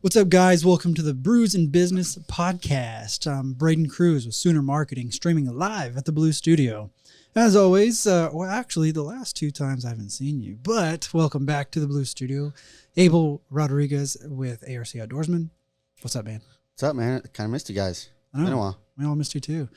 What's up, guys? Welcome to the Brews Business Podcast. I'm Braden Cruz with Sooner Marketing, streaming live at the Blue Studio. As always, well, actually, the last two times I haven't seen you, but welcome back to the Blue Studio. Abel Rodriguez with ARC Outdoorsman. What's up, man? What's up, man? I kind of missed you guys. I know. Been a while. We all missed you, too.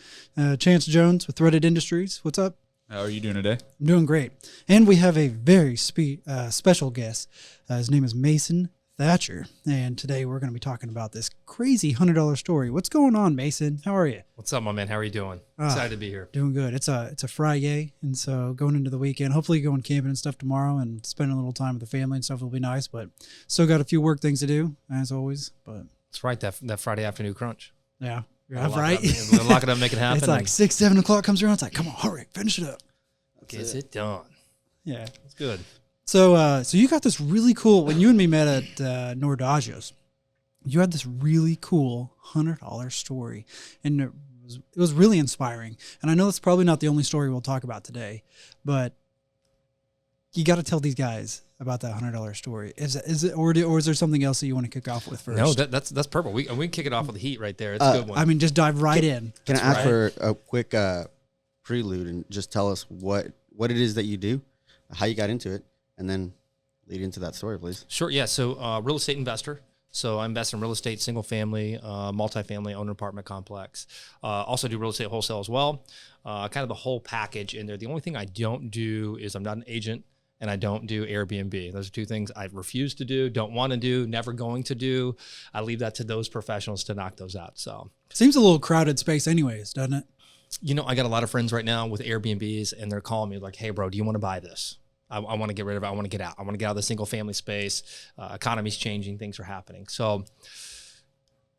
Chance Jones with Threaded Industries. What's up? How are you doing today? I'm doing great. And we have a very special guest. His name is Mason Thatcher, and today we're going to be talking about this crazy $100 story. What's going on, Mason? How are you? What's up, my man? How are you doing? Excited to be here. Doing good. It's a Friday, and so going into the weekend, hopefully going camping and stuff tomorrow and spending a little time with the family and stuff will be nice, but still got a few work things to do, as always. But that's right, that Friday afternoon crunch. Yeah, right. We'll lock it up, make it happen. It's like 6, 7 o'clock comes around. It's like, come on, hurry, finish it up. Gets it done. Yeah. It's good. So you got this really cool, when you and me met at Nordagios, you had this really cool $100 story, and it was really inspiring. And I know that's probably not the only story we'll talk about today, but you got to tell these guys about that $100 story. Is it, or is there something else that you want to kick off with first? No, that's perfect. We can kick it off with the heat right there. It's a good one. I mean, just dive right in. Can I ask for a quick prelude and just tell us what it is that you do, how you got into it, and then lead into that story, please. Sure, yeah. So real estate investor. So I invest in real estate, single family, multifamily, owner apartment complex. Also do real estate wholesale as well. Kind of the whole package in there. The only thing I don't do is I'm not an agent, and I don't do Airbnb. Those are two things I refuse to do, don't want to do, never going to do. I leave that to those professionals to knock those out. So seems a little crowded space anyways, doesn't it? You know, I got a lot of friends right now with Airbnbs, and they're calling me like, hey, bro, do you want to buy this? I want to get rid of it. I want to get out. I want to get out of the single family space. Economy's changing. Things are happening. So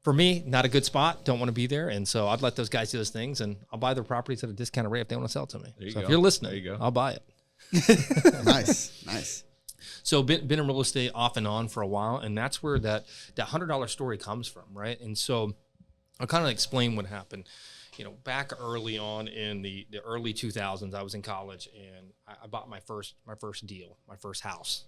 for me, not a good spot. Don't want to be there. And so I'd let those guys do those things, and I'll buy their properties at a discounted rate if they want to sell it to me. So if you're listening, I'll buy it. Nice. So been in real estate off and on for a while, and that's where that $100 story comes from, right? And so I'll kind of explain what happened. You know, back early on in the early 2000s, I was in college, and I bought my first deal, my first house.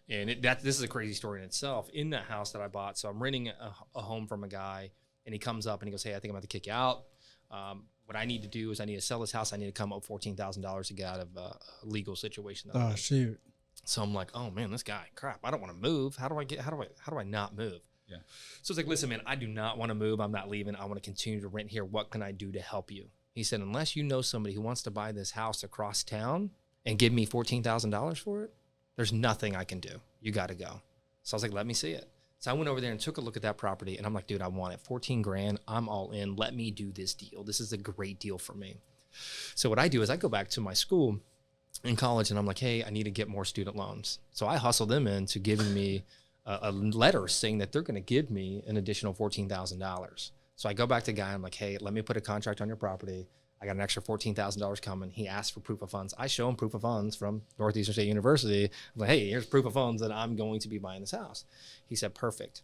And this is a crazy story in itself. In that house that I bought, so I'm renting a home from a guy, and he comes up and he goes, hey, I think I'm about to kick you out. What I need to do is I need to sell this house. I need to come up $14,000 to get out of a legal situation. Oh, shoot. So I'm like, oh man, this guy, crap. I don't want to move. How do I not move? Yeah. So it's like, listen, man, I do not want to move. I'm not leaving. I want to continue to rent here. What can I do to help you? He said, unless you know somebody who wants to buy this house across town and give me $14,000 for it, there's nothing I can do. You got to go. So I was like, let me see it. So I went over there and took a look at that property, and I'm like, dude, I want it. 14 grand. I'm all in. Let me do this deal. This is a great deal for me. So what I do is I go back to my school in college, and I'm like, hey, I need to get more student loans. So I hustle them into giving me a letter saying that they're going to give me an additional $14,000. So I go back to the guy. I'm like, hey, let me put a contract on your property. I got an extra $14,000 coming. He asked for proof of funds. I show him proof of funds from Northeastern State University. I'm like, hey, here's proof of funds that I'm going to be buying this house. He said, perfect.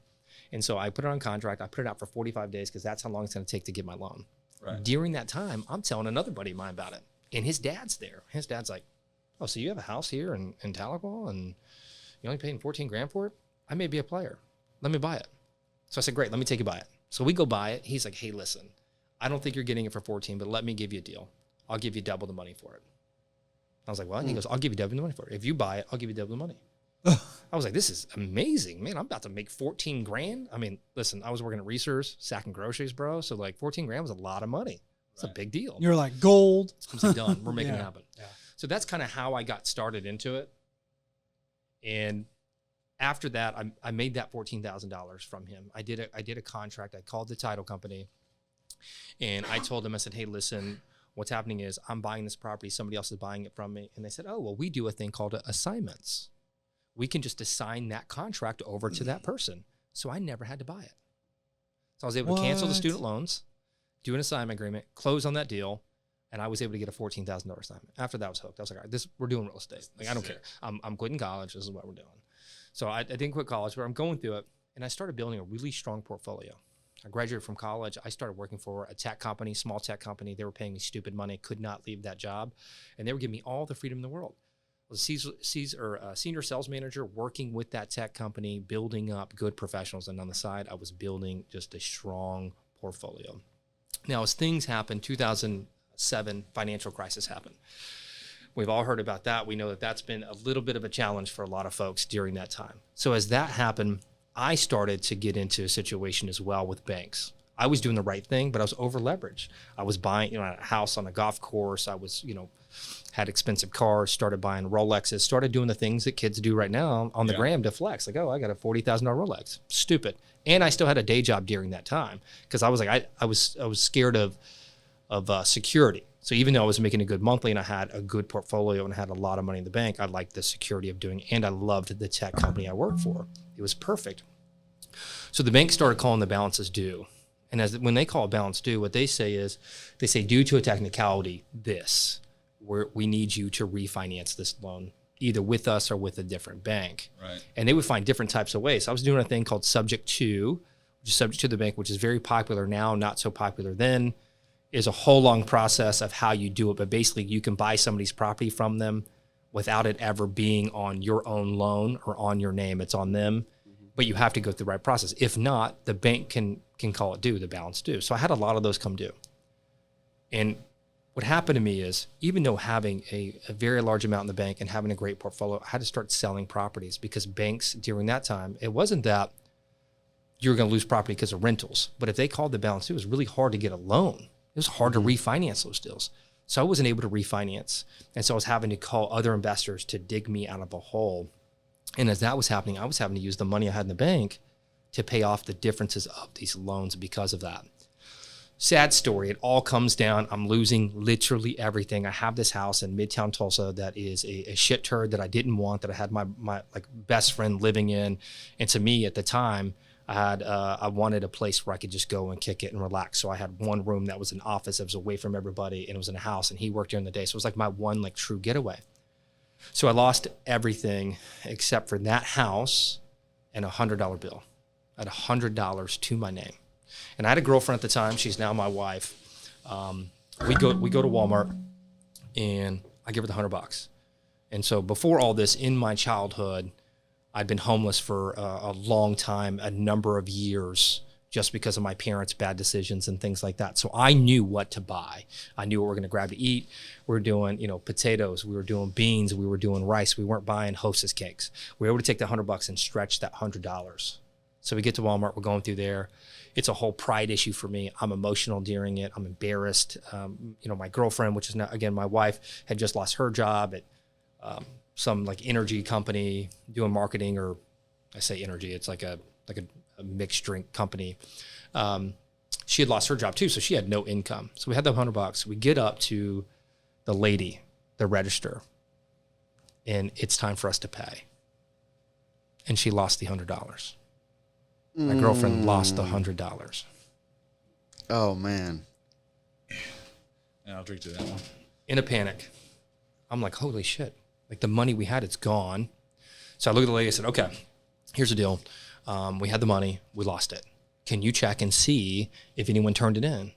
And so I put it on contract. I put it out for 45 days because that's how long it's going to take to get my loan. Right. During that time, I'm telling another buddy of mine about it. And his dad's there. His dad's like, oh, so you have a house here in Tahlequah and you're only paying 14 grand for it? I may be a player. Let me buy it. So I said, great, let me take you buy it. So we go buy it. He's like, hey, listen, I don't think you're getting it for 14, but let me give you a deal. I'll give you double the money for it. I was like, what? He goes, I'll give you double the money for it. If you buy it, I'll give you double the money. I was like, this is amazing, man. I'm about to make 14 grand. I mean, listen, I was working at Reese's, sacking groceries, bro. So like 14 grand was a lot of money. It's a big deal. You're like, gold. I was like, done. We're making it happen. Yeah. So that's kind of how I got started into it. And after that, I made that $14,000 from him. I did a contract. I called the title company, and I told them, I said, hey, listen, what's happening is I'm buying this property. Somebody else is buying it from me. And they said, oh, well, we do a thing called assignments. We can just assign that contract over to that person. So I never had to buy it. So I was able to cancel the student loans, do an assignment agreement, close on that deal, and I was able to get a $14,000 assignment. After that, I was hooked. I was like, all right, we're doing real estate. Like, I don't care. I'm quitting college. This is what we're doing. So I didn't quit college, but I'm going through it, and I started building a really strong portfolio. I graduated from college. I started working for a tech company, small tech company. They were paying me stupid money, could not leave that job, and they were giving me all the freedom in the world. was a senior sales manager working with that tech company, building up good professionals. And on the side, I was building just a strong portfolio. Now, as things happened, 2007 financial crisis happened. We've all heard about that. We know that that's been a little bit of a challenge for a lot of folks during that time. So as that happened, I started to get into a situation as well with banks. I was doing the right thing, but I was over leveraged. I was buying, a house on a golf course. I was, had expensive cars, started buying Rolexes, started doing the things that kids do right now on the gram to flex. Like, oh, I got a $40,000 Rolex. Stupid. And I still had a day job during that time because I was like, I was scared of security. So even though I was making a good monthly and I had a good portfolio and had a lot of money in the bank, I liked the security of doing it. And I loved the tech company I worked for. It was perfect. So the bank started calling the balances due. And when they call a balance due, what they say is, they say, due to a technicality, we need you to refinance this loan, either with us or with a different bank. Right. And they would find different types of ways. So I was doing a thing called subject to, which is subject to the bank, which is very popular now, not so popular then. Is a whole long process of how you do it. But basically, you can buy somebody's property from them without it ever being on your own loan or on your name. It's on them. But you have to go through the right process. If not, the bank can call it due, the balance due. So I had a lot of those come due. And what happened to me is, even though having a very large amount in the bank and having a great portfolio, I had to start selling properties because banks during that time, it wasn't that you were going to lose property because of rentals. But if they called the balance due, it was really hard to get a loan. It was hard to refinance those deals. So I wasn't able to refinance. And so I was having to call other investors to dig me out of a hole. And as that was happening, I was having to use the money I had in the bank to pay off the differences of these loans because of that. Sad story. It all comes down. I'm losing literally everything. I have this house in Midtown Tulsa that is a shit turd that I didn't want, that I had my like best friend living in. And to me at the time, I wanted a place where I could just go and kick it and relax. So I had one room that was an office that was away from everybody, and it was in a house, and he worked during the day. So it was like my one like true getaway. So I lost everything except for that house and $100 bill. I had $100 to my name. And I had a girlfriend at the time. She's now my wife. We go to Walmart, and I give her the $100. And so before all this, in my childhood, I'd been homeless for a long time, a number of years, just because of my parents' bad decisions and things like that. So I knew what to buy. I knew what we were going to grab to eat. We were doing, potatoes. We were doing beans. We were doing rice. We weren't buying Hostess cakes. We were able to take the $100 and stretch that $100. So we get to Walmart. We're going through there. It's a whole pride issue for me. I'm emotional during it. I'm embarrassed. My girlfriend, which is now, again, my wife, had just lost her job at some like energy company doing marketing, or I say energy, it's like a mixed drink company. She had lost her job too, so she had no income. So we had the $100. We get up to the lady, the register, and it's time for us to pay. And she lost the $100. My girlfriend lost the $100. Oh man. Yeah, I'll drink to that one. In a panic. I'm like, holy shit. Like the money we had, it's gone. So I looked at the lady, I said, okay, here's the deal. We had the money, we lost it. Can you check and see if anyone turned it in?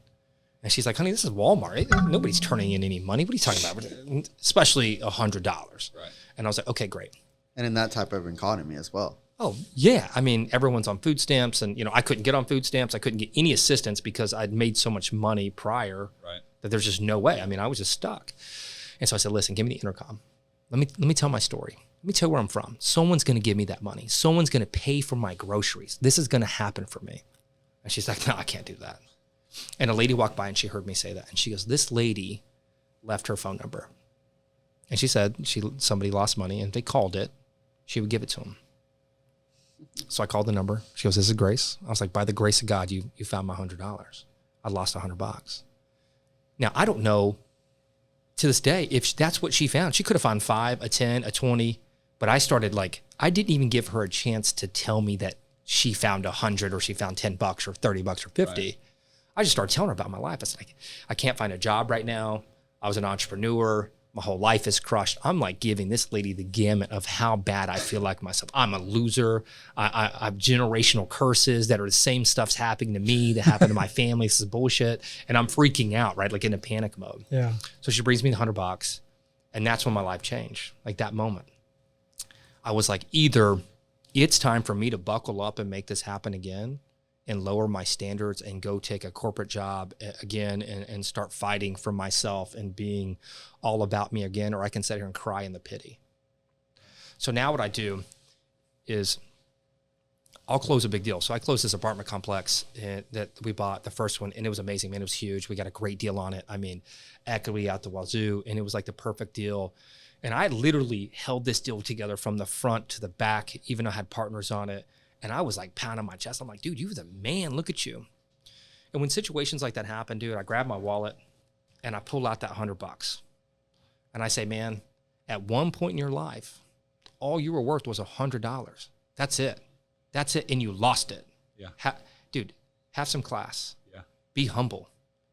And she's like, honey, this is Walmart. Nobody's turning in any money. What are you talking about? Especially $100. Right. And I was like, okay, great. And in that type of economy as well. Oh, yeah. I mean, everyone's on food stamps, and, I couldn't get on food stamps. I couldn't get any assistance because I'd made so much money prior that there's just no way. I mean, I was just stuck. And so I said, listen, give me the intercom. Let me tell my story. Let me tell you where I'm from. Someone's going to give me that money. Someone's going to pay for my groceries. This is going to happen for me. And she's like, no, I can't do that. And a lady walked by and she heard me say that. And she goes, this lady left her phone number. And she said somebody lost money and they called it. She would give it to them. So I called the number. She goes, this is Grace. I was like, by the grace of God, you found my $100. I lost $100. Now, I don't know to this day if that's what she found. She could have found 5, a 10, a 20, but I started I didn't even give her a chance to tell me that she found 100 or she found $10 or $30 or 50. Right. I just started telling her about my life. I said, I can't find a job right now. I was an entrepreneur. My whole life is crushed. I'm like giving this lady the gamut of how bad I feel like myself. I'm a loser. I have generational curses that are the same stuff's happening to me that happened to my family. This is bullshit. And I'm freaking out, right? Like in a panic mode. Yeah. So she brings me the $100. And that's when my life changed. Like that moment, I was like, either it's time for me to buckle up and make this happen again and lower my standards and go take a corporate job again and start fighting for myself and being all about me again, or I can sit here and cry in the pity. So now what I do is I'll close a big deal. So I closed this apartment complex that we bought, the first one, and it was amazing, man. It was huge. We got a great deal on it. I mean, equity out the wazoo, and it was like the perfect deal. And I literally held this deal together from the front to the back, even though I had partners on it. And I was like pounding my chest. I'm like, dude, you're the man. Look at you. And when situations like that happen, dude, I grab my wallet and I pull out that $100. And I say, man, at one point in your life, all you were worth was $100. That's it. That's it. And you lost it. Yeah. Dude, have some class. Yeah. Be humble.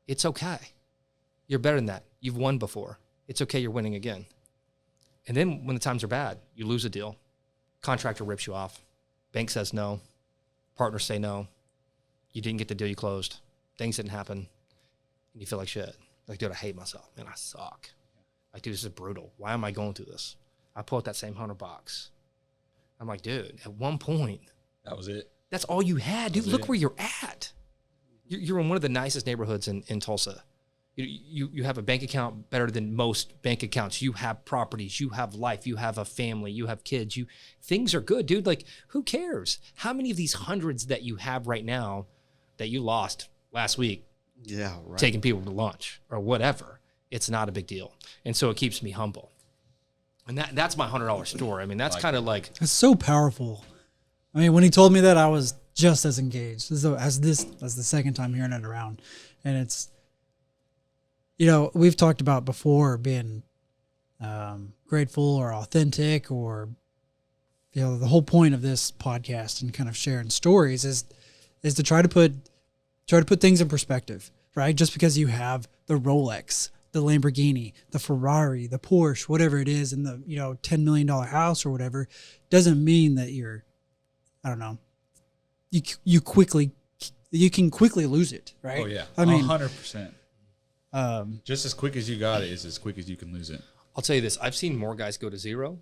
It's okay. You're better than that. You've won before. It's okay. You're winning again. And then when the times are bad, you lose a deal. Contractor rips you off. Bank says no. Partners say no. You didn't get the deal you closed. Things didn't happen. And you feel like shit. Like, dude, I hate myself. Man, I suck. Like, dude, this is brutal. Why am I going through this? I pull out that same $100. I'm like, dude, at one point, That was it. that's all you had, dude. That's Look it. where you're at. You're in one of the nicest neighborhoods in Tulsa. You have a bank account better than most bank accounts. You have properties. You have life. You have a family. You have kids. Things are good, dude. Like, who cares? How many of these hundreds that you have right now that you lost last week Yeah, right. taking people to lunch or whatever? It's not a big deal. And so it keeps me humble. And that's my $100 story. I mean, that's kind of like, It's so powerful. I mean, when he told me that, I was just as engaged as the second time hearing it around. And it's, you know, we've talked about before being grateful or authentic, or, you know, the whole point of this podcast and kind of sharing stories is to try to put things in perspective, right? Just because you have the Rolex, the Lamborghini, the Ferrari, the Porsche, whatever it is, and the, you know, $10 million house or whatever, doesn't mean that you're, I don't know, you can quickly lose it, right? Oh yeah. I mean, 100%. Just as quick as you got it is as quick as you can lose it. I'll tell you this. I've seen more guys go to zero,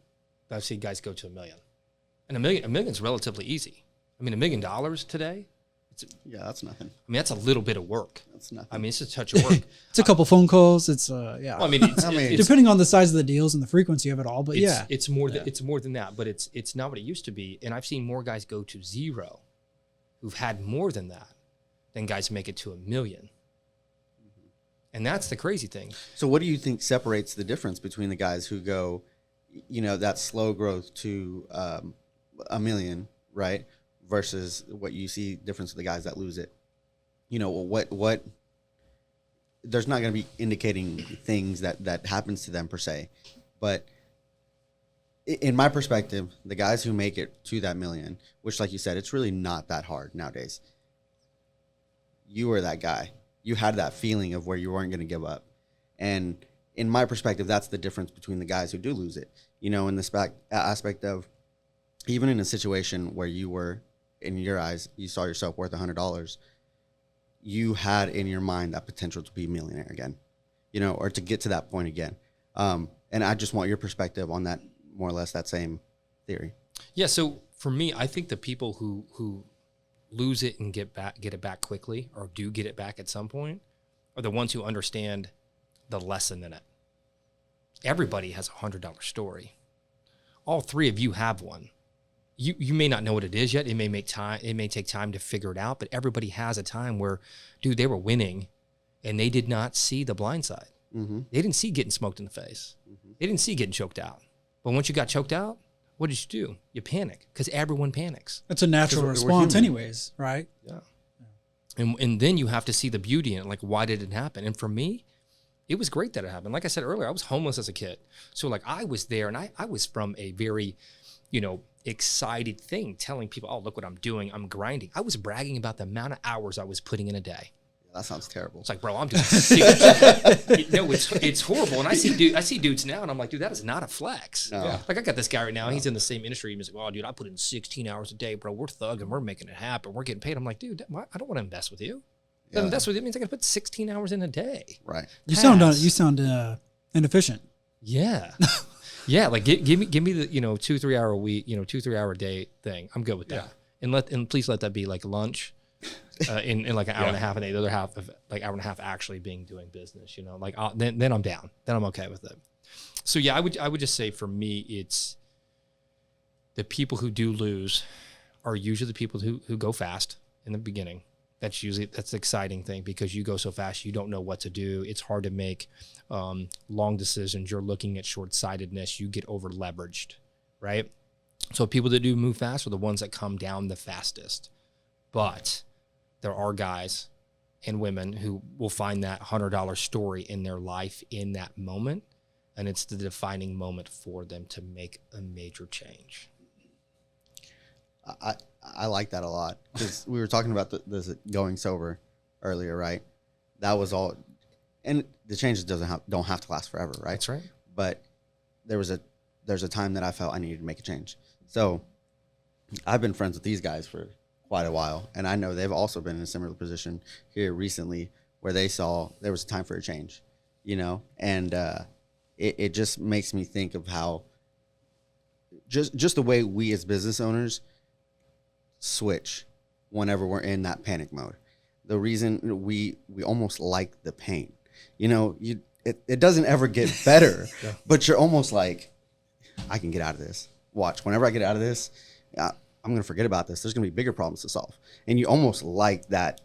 but I've seen guys go to $1 million. And a million's relatively easy. I mean, $1 million today, Yeah, that's nothing. I mean, that's a little bit of work. That's nothing. I mean, it's a touch of work. it's a couple phone calls. It's yeah. Well, I mean, it's Depending on the size of the deals and the frequency of it all, but yeah. it's more than that, but it's not what it used to be. And I've seen more guys go to zero who've had more than that than guys make it to $1 million. And that's the crazy thing. So what do you think separates the difference between the guys who go, you know, that slow growth to $1 million, right, versus what you see difference with the guys that lose it? You know, what there's not going to be indicating things that happens to them per se, but in my perspective, the guys who make it to that $1 million, which, like you said, it's really not that hard nowadays. You were that guy. You had that feeling of where you weren't going to give up. And in my perspective, that's the difference between the guys who do lose it. You know, in this aspect of, even in a situation where you were, in your eyes, you saw yourself worth $100, you had in your mind that potential to be a millionaire again, you know, or to get to that point again. And I just want your perspective on that, more or less that same theory. Yeah. So for me, I think the people who lose it and get it back quickly, or do get it back at some point, are the ones who understand the lesson in it. Everybody has a $100 story. All three of you have one. You may not know what it is yet. It may take time to figure it out, but everybody has a time where, dude, they were winning and they did not see the blind side. Mm-hmm. They didn't see getting smoked in the face. Mm-hmm. They didn't see getting choked out. But once you got choked out, what did you do? You panic, because everyone panics. It's a natural we're response human. anyways, right? Yeah. And then you have to see the beauty in it. Like, why did it happen? And for me, it was great that it happened. Like I said earlier, I was homeless as a kid. So like I was there, and I was from a very, you know, excited thing, telling people, oh, look what I'm doing. I'm grinding. I was bragging about the amount of hours I was putting in a day. That sounds terrible. It's like, bro, I'm doing no, it's horrible. And I see dudes now, and I'm like, dude, that is not a flex. No. Yeah. Like, I got this guy right now. He's in the same industry. He's like, oh, dude, I put in 16 hours a day, bro. We're thugging. We're making it happen. We're getting paid. I'm like, dude, I don't want to invest with you. Yeah. Invest with you means I got to put 16 hours in a day. Right. You sound inefficient. Yeah. Yeah. Like give me the, 2-3 hour a week, 2-3 hour a day thing. I'm good with that. And please let that be like lunch in like an hour and a half, and the other half of like hour and a half actually doing business, like then I'm down. Then I'm okay with it. So yeah, I would just say for me, it's the people who do lose are usually the people who go fast in the beginning. That's the exciting thing, because you go so fast, you don't know what to do. It's hard to make long decisions. You're looking at short-sightedness. You get over leveraged, right? So people that do move fast are the ones that come down the fastest. But there are guys and women who will find that $100 story in their life in that moment, and it's the defining moment for them to make a major change. I like that a lot, because we were talking about the going sober earlier, right? That was all, and the changes don't have to last forever, right? That's right. But there's a time that I felt I needed to make a change. So I've been friends with these guys for quite a while, and I know they've also been in a similar position here recently where they saw there was a time for a change, and it just makes me think of how just the way we as business owners switch whenever we're in that panic mode. The reason we almost like the pain, it doesn't ever get better, but you're almost like, I can get out of this. Watch, whenever I get out of this, I'm going to forget about this. There's going to be bigger problems to solve. And you almost like that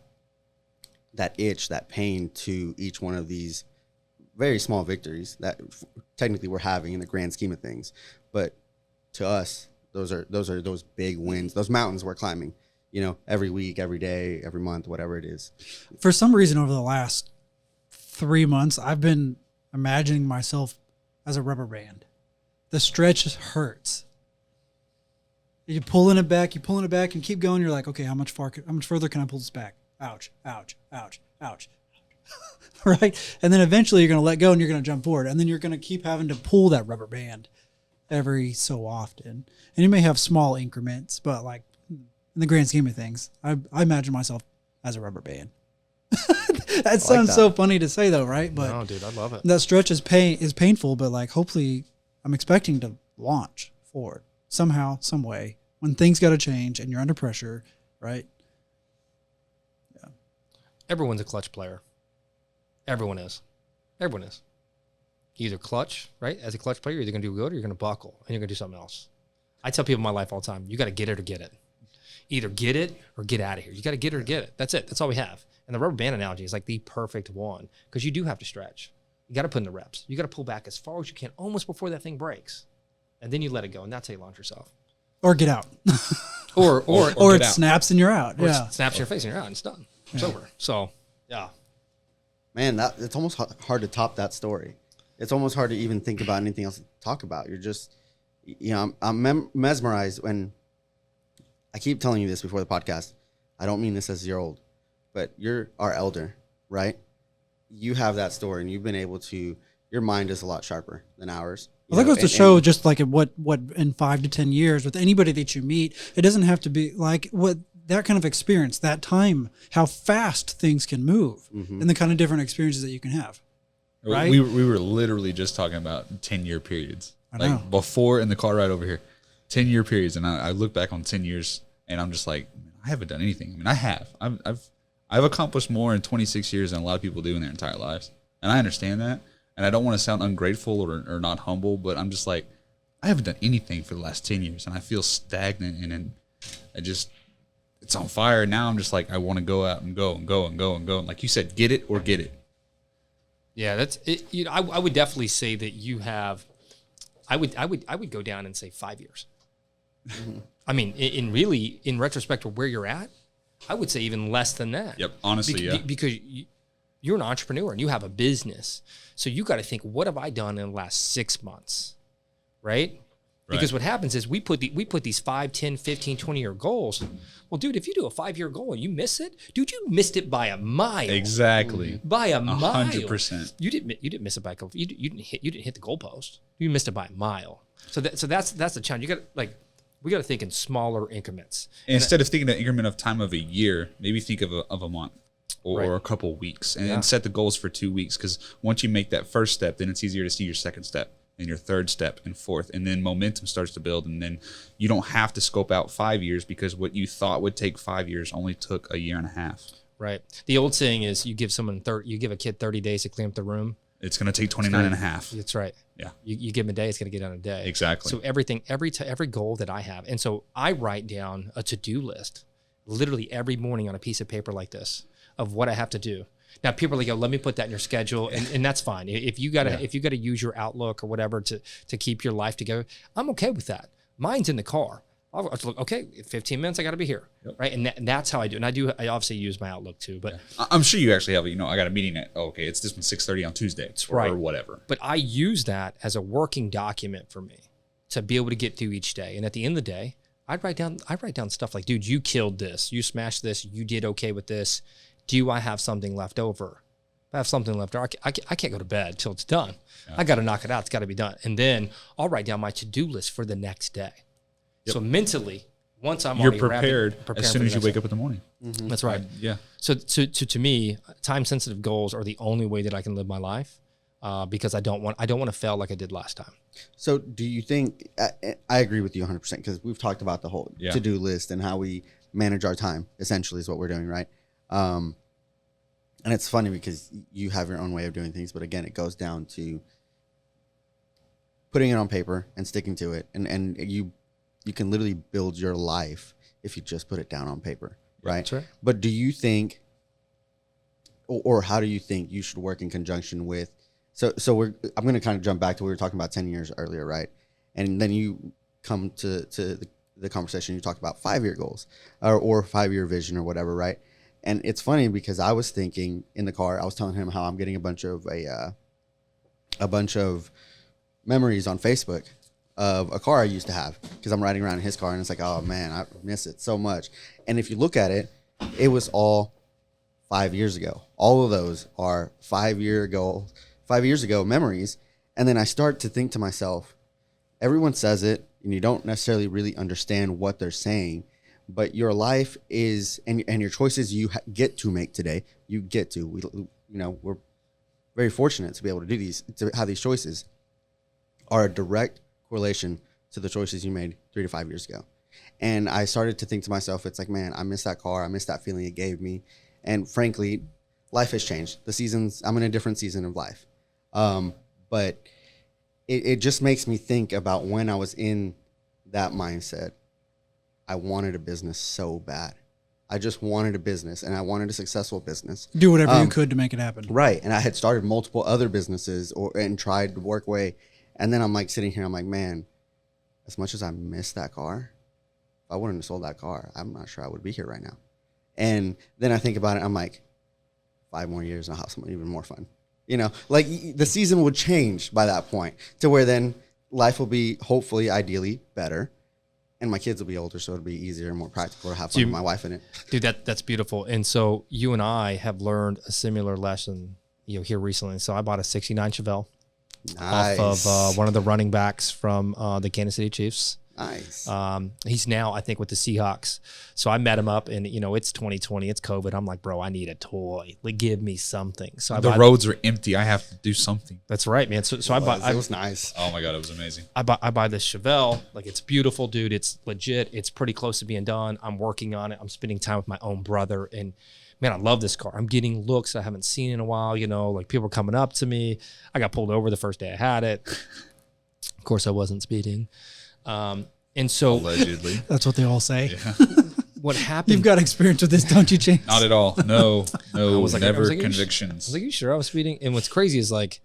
itch, that pain to each one of these very small victories that technically we're having in the grand scheme of things. But to us, those are those big wins, those mountains we're climbing, every week, every day, every month, whatever it is. For some reason, over the last 3 months, I've been imagining myself as a rubber band. The stretch hurts. You're pulling it back, and keep going. You're like, okay, how much further can I pull this back? Ouch, ouch, ouch, ouch. Right? And then eventually you're going to let go and you're going to jump forward. And then you're going to keep having to pull that rubber band every so often. And you may have small increments, but like in the grand scheme of things, I imagine myself as a rubber band. That sounds so funny to say though, right? But no, dude, I love it. That stretch is painful, but like hopefully I'm expecting to launch forward somehow, some way, when things got to change and you're under pressure, right? Yeah. Everyone's a clutch player. Everyone is. You either clutch, right? As a clutch player, you're either going to do good or you're going to buckle and you're going to do something else. I tell people in my life all the time, you got to get it or get it. Either get it or get out of here. You got to get it or get it. That's it. That's all we have. And the rubber band analogy is like the perfect one, because you do have to stretch. You got to put in the reps. You got to pull back as far as you can, almost before that thing breaks. And then you let it go, and that's how you launch yourself. Or get out. or it snaps and you're out. Or yeah. it snaps in your face and you're out and it's done. It's over. So, yeah. Man, it's almost hard to top that story. It's almost hard to even think about anything else to talk about. You're just, I'm mesmerized when I keep telling you this before the podcast. I don't mean this as you're old, but you're our elder, right? You have that story, and you've been able to. Your mind is a lot sharper than ours. Well, that goes to show just like what in 5 to 10 years with anybody that you meet, it doesn't have to be like what that kind of experience, that time, how fast things can move, and the kind of different experiences that you can have. Right? We were literally just talking about 10-year periods. Like before in the car ride over here, 10-year periods. And I look back on 10 years and I'm just like, I haven't done anything. I mean, I have. I've accomplished more in 26 years than a lot of people do in their entire lives. And I understand that. And I don't want to sound ungrateful or not humble, but I'm just like, I haven't done anything for the last 10 years. And I feel stagnant and it's on fire. Now I'm just like, I want to go out and go and go and go and go. And like you said, get it or get it. Yeah, that's it. I would definitely say that you have. I would go down and say 5 years. I mean, in retrospect of where you're at, I would say even less than that. Yep, honestly, because you're an entrepreneur and you have a business, so you got to think, what have I done in the last 6 months, right? Because what happens is we put these 5, 10, 15, 20-year goals. Well, dude, if you do a 5-year goal and you miss it, dude, you missed it by a mile. Exactly. By a mile. 100%. You didn't miss it by a couple. You didn't hit the goalpost. You missed it by a mile. So that's the challenge. We got to think in smaller increments. And instead of thinking an increment of time of a year, maybe think of a month or a couple weeks, and then set the goals for 2 weeks. Because once you make that first step, then it's easier to see your second step. and your third step and fourth, and then momentum starts to build, and then you don't have to scope out 5 years because what you thought would take 5 years only took a year and a half. Right. The old saying is you give a kid 30 days to clean up the room. It's going to take 29 and a half. That's right. Yeah. You give him a day, it's going to get done in a day. Exactly. So every goal that I have, and so I write down a to-do list literally every morning on a piece of paper like this of what I have to do. Now people are like, let me put that in your schedule, and that's fine. If you gotta use your Outlook or whatever to keep your life together, I'm okay with that. Mine's in the car. I'll look, okay, 15 minutes, I got to be here, right? And that's how I do. And I obviously use my Outlook too. But I'm sure you actually have, I got a meeting at, it's this one 6:30 on Tuesday or whatever. But I use that as a working document for me to be able to get through each day. And at the end of the day, I write down stuff like, dude, you killed this, you smashed this, you did okay with this. Do I have something left over? If I have something left over, I can't go to bed till it's done. Yeah. I got to knock it out. It's got to be done. And then I'll write down my to-do list for the next day. Yep. So mentally, once I'm already prepared as soon as you wake up in the morning. Mm-hmm. That's right. Yeah. So to me, time-sensitive goals are the only way that I can live my life because I don't want to fail like I did last time. So do you think, I agree with you 100% because we've talked about the whole to-do list and how we manage our time, essentially is what we're doing, right? And it's funny because you have your own way of doing things, but again, it goes down to putting it on paper and sticking to it. And you can literally build your life if you just put it down on paper, right? That's right. But do you think, or how do you think you should work in conjunction with, I'm going to kind of jump back to what we were talking about 10 years earlier, right? And then you come to the conversation, you talk about 5-year goals or 5-year vision or whatever, right? And it's funny because I was thinking in the car, I was telling him how I'm getting a bunch of memories on Facebook of a car I used to have because I'm riding around in his car and it's like, oh man, I miss it so much. And if you look at it, it was all 5 years ago. All of those are 5 years ago memories. And then I start to think to myself, everyone says it and you don't necessarily really understand what they're saying, but your life is, and your choices you get to make today, we're very fortunate to be able to do these, to have these choices are a direct correlation to the choices you made 3 to 5 years ago. And I started to think to myself, it's like, man, I miss that car. I miss that feeling it gave me. And frankly, life has changed. I'm in a different season of life. But it just makes me think about when I was in that mindset. I wanted a business so bad. I just wanted a business and I wanted a successful business. Do whatever you could to make it happen. Right. And I had started multiple other businesses and tried to work away. And then I'm like sitting here, I'm like, man, as much as I miss that car, if I wouldn't have sold that car, I'm not sure I would be here right now. And then I think about it, I'm like, 5 more years and I'll have something even more fun. Like the season would change by that point to where then life will be hopefully, ideally better. And my kids will be older, so it'll be easier and more practical to have fun with my wife in it. Dude, that's beautiful. And so you and I have learned a similar lesson, here recently. So I bought a '69 Chevelle off of one of the running backs from the Kansas City Chiefs. Nice. He's now, I think, with the Seahawks. So I met him up, and it's 2020, it's COVID. I'm like, bro, I need a toy. Like, give me something. So the roads are empty. I have to do something. That's right, man. So I bought. It was nice. Oh my god, it was amazing. I buy this Chevelle. Like, it's beautiful, dude. It's legit. It's pretty close to being done. I'm working on it. I'm spending time with my own brother, and man, I love this car. I'm getting looks I haven't seen in a while. Like people are coming up to me. I got pulled over the first day I had it. Of course, I wasn't speeding. And so allegedly, that's what they all say. Yeah. What happened? You've got experience with this, don't you, James? Not at all. No, never convictions. convictions. I was like, you sure I was speeding? And what's crazy is like,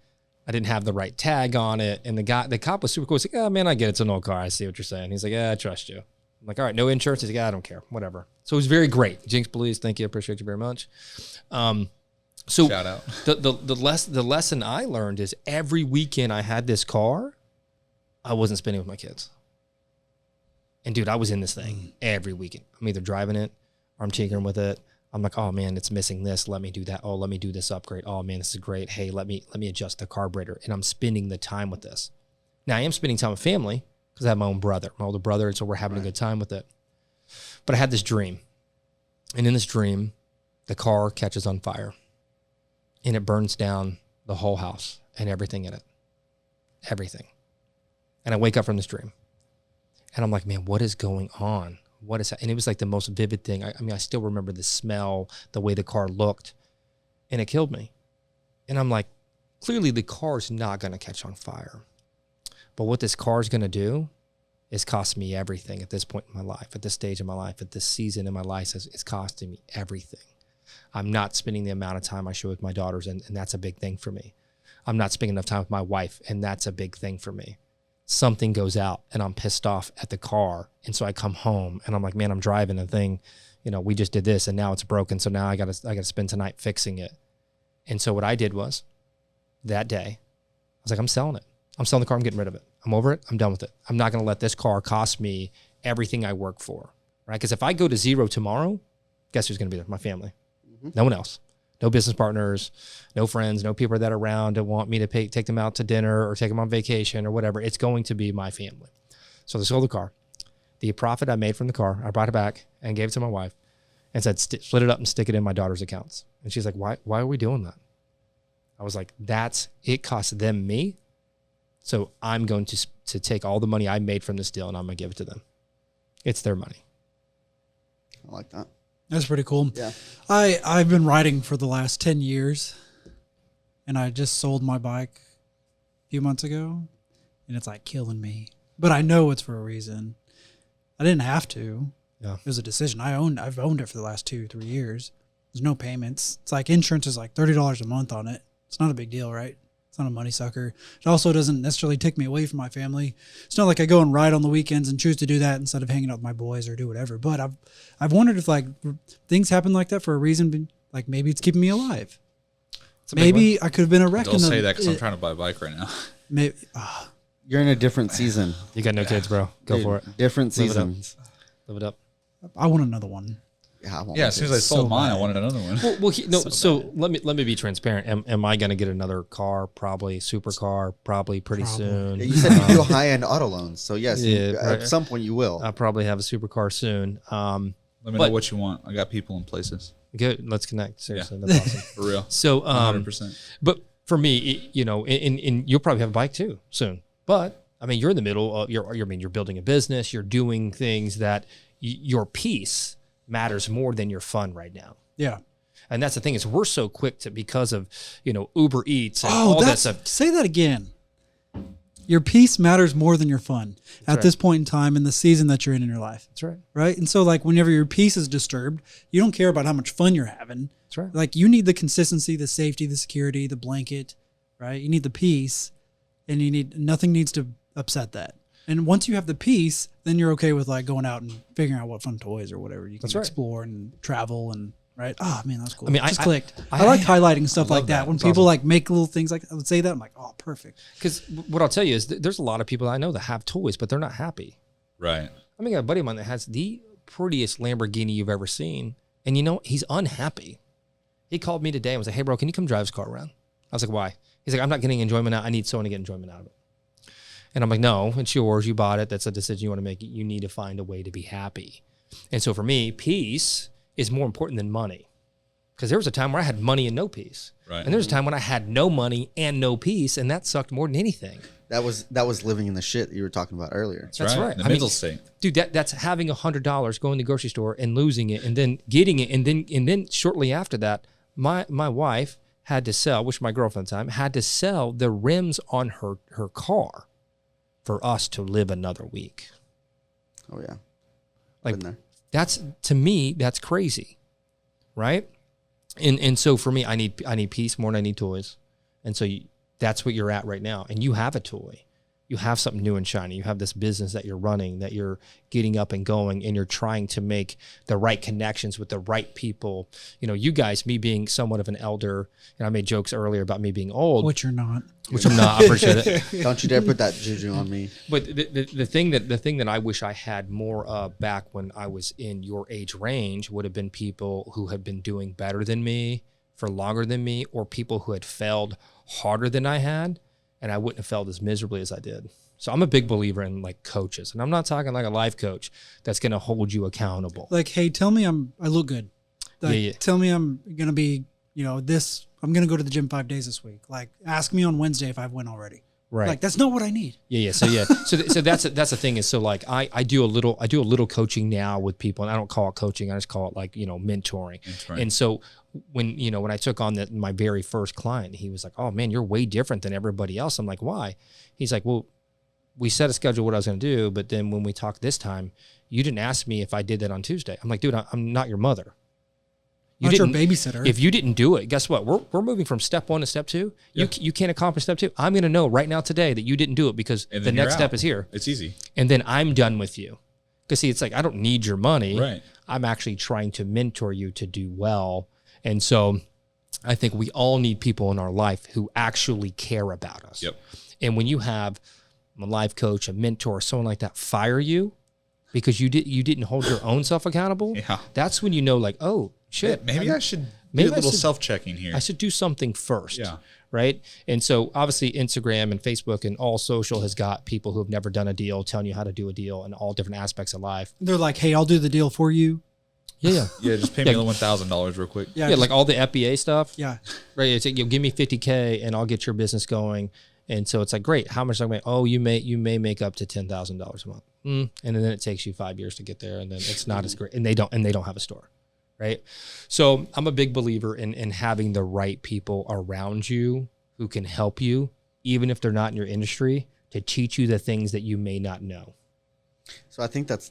I didn't have the right tag on it. And the cop was super cool. He's like, oh man, I get it. It's an old car. I see what you're saying. He's like, yeah, I trust you. I'm like, all right, no insurance. He's like, I don't care. Whatever. So it was very great. Jinx Police, thank you. Appreciate you very much. So shout out. The lesson I learned is every weekend I had this car, I wasn't spending with my kids. And dude, I was in this thing every weekend. I'm either driving it or I'm tinkering with it. I'm like, oh man, it's missing this. Let me do that. Oh, let me do this upgrade. Oh man, this is great. Hey, let me adjust the carburetor. And I'm spending the time with this. Now I am spending time with family because I have my own brother, my older brother, and so we're having a good time with it. But I had this dream. And in this dream, the car catches on fire. And it burns down the whole house and everything in it. Everything. And I wake up from this dream. And I'm like, man, what is going on? What is that? And it was like the most vivid thing. I mean, I still remember the smell, the way the car looked, and it killed me. And I'm like, clearly the car's not going to catch on fire. But what this car's going to do is cost me everything at this point in my life, at this stage of my life, at this season in my life. It's costing me everything. I'm not spending the amount of time I should with my daughters, and that's a big thing for me. I'm not spending enough time with my wife, and that's a big thing for me. Something goes out, and I'm pissed off at the car, and so I come home, and I'm like, man, I'm driving a thing. You know, we just did this, and now it's broken, so now I gotta spend tonight fixing it. And so what I did was, that day, I was like, I'm selling it. I'm selling the car. I'm getting rid of it. I'm over it. I'm done with it. I'm not going to let this car cost me everything I work for, right? Because if I go to zero tomorrow, guess who's going to be there? My family. Mm-hmm. No one else. No business partners, no friends, no people that are around that want me to take them out to dinner or take them on vacation or whatever. It's going to be my family. So I sold the car. The profit I made from the car, I brought it back and gave it to my wife and said, split it up and stick it in my daughter's accounts. And she's like, why are we doing that? I was like, it cost them me. So I'm going to take all the money I made from this deal and I'm going to give it to them. It's their money. I like that. That's pretty cool. Yeah. I've been riding for the last 10 years and I just sold my bike a few months ago and it's like killing me, but I know it's for a reason. I didn't have to. Yeah. It was a decision. I've owned it for the last 2-3 years. There's no payments. It's like insurance is like $30 a month on it. It's not a big deal, right? It's not a money sucker. It also doesn't necessarily take me away from my family. It's not like I go and ride on the weekends and choose to do that instead of hanging out with my boys or do whatever. But I've wondered if like things happen like that for a reason, like maybe it's keeping me alive. Maybe I could have been a wreck. Don't say that because I'm trying to buy a bike right now. Maybe You're in a different season. You got no kids, bro. Go Dude, for it. Different seasons. Live it up. I want another one. Yeah, As soon as I sold mine, I wanted another one. So let me be transparent. Am I going to get another car? Probably supercar. Probably pretty soon. Yeah, you said you do high-end auto loans, so yes, at some point you will. I'll probably have a supercar soon. Let me know what you want. I got people and places. Good. Let's connect. Seriously, that's awesome. For real. So 100%. But for me, and you'll probably have a bike too soon. But I mean, you're in the middle. You're building a business. You're doing things that your peace matters more than your fun right now. Yeah. And that's the thing is we're so quick to, because of, Uber Eats and all that stuff. Say that again. Your peace matters more than your fun at this point in time in the season that you're in your life. That's right. Right. And so like whenever your peace is disturbed, you don't care about how much fun you're having. That's right. Like you need the consistency, the safety, the security, the blanket, right? You need the peace and nothing needs to upset that. And once you have the peace, then you're okay with like going out and figuring out what fun toys or whatever you can explore and travel and right. Oh man, that's cool. I mean, just clicked. I like highlighting stuff like that. When people like make little things like I would say that, I'm like, oh, perfect. Because what I'll tell you is there's a lot of people I know that have toys, but they're not happy. Right. I mean, I got a buddy of mine that has the prettiest Lamborghini you've ever seen. And he's unhappy. He called me today and was like, hey bro, can you come drive his car around? I was like, why? He's like, I'm not getting enjoyment out. I need someone to get enjoyment out of it. And I'm like, no, it's yours. You bought it. That's a decision you want to make. You need to find a way to be happy. And so for me, peace is more important than money. Because there was a time where I had money and no peace. Right. And there was a time when I had no money and no peace, and that sucked more than anything. That was living in the shit that you were talking about earlier. That's right. The mental state. Dude, that's having $100, going to the grocery store and losing it and then getting it. And then shortly after that, my wife had to sell, which my girlfriend at the time, had to sell the rims on her car for us to live another week. Oh yeah. Like that's, to me, that's crazy. Right? And so for me, I need peace more than I need toys. And so that's what you're at right now. And you have a toy. You have something new and shiny. You have this business that you're running, that you're getting up and going, and you're trying to make the right connections with the right people. You guys, me being somewhat of an elder, and I made jokes earlier about me being old. Which you're not. Which I'm not. I appreciate it. Don't you dare put that juju on me. But the thing that I wish I had more of back when I was in your age range would have been people who had been doing better than me for longer than me, or people who had failed harder than I had, and I wouldn't have failed as miserably as I did. So I'm a big believer in like coaches, and I'm not talking like a life coach that's going to hold you accountable. Like, hey, tell me I look good. Like, tell me I'm going to be, I'm going to go to the gym 5 days this week. Like, ask me on Wednesday if I've went already. Right. Like, that's not what I need. Yeah. So that's the thing is, so like I do a little coaching now with people, and I don't call it coaching. I just call it like, mentoring. That's right. And so when I took on my very first client, he was like, "Oh man, you're way different than everybody else." I'm like, "Why?" He's like, "Well, we set a schedule what I was going to do, but then when we talked this time, you didn't ask me if I did that on Tuesday." I'm like, "Dude, I'm not your mother. Not your babysitter. If you didn't do it, guess what? We're moving from step 1 to step 2. Yeah. You can't accomplish step 2. I'm going to know right now today that you didn't do it because the next step is here. It's easy. And then I'm done with you. Because see, it's like, I don't need your money. Right. I'm actually trying to mentor you to do well. And so I think we all need people in our life who actually care about us. Yep. And when you have a life coach, a mentor, someone like that fire you because you didn't hold your own self accountable, that's when you know, like, oh, shit. Maybe I should do a little self-checking here. I should do something first. Yeah. Right. And so obviously Instagram and Facebook and all social has got people who have never done a deal telling you how to do a deal in all different aspects of life. They're like, hey, I'll do the deal for you. Yeah. Yeah. Just pay me the $1,000 real quick. Yeah. Like all the FBA stuff. Yeah. Right. It's like, you'll give me $50K and I'll get your business going. And so it's like, great. How much am I make? Oh, you may make up to $10,000 a month. And then it takes you 5 years to get there. And then it's not as great. And they don't have a store. Right. So I'm a big believer in having the right people around you who can help you, even if they're not in your industry, to teach you the things that you may not know. So I think that's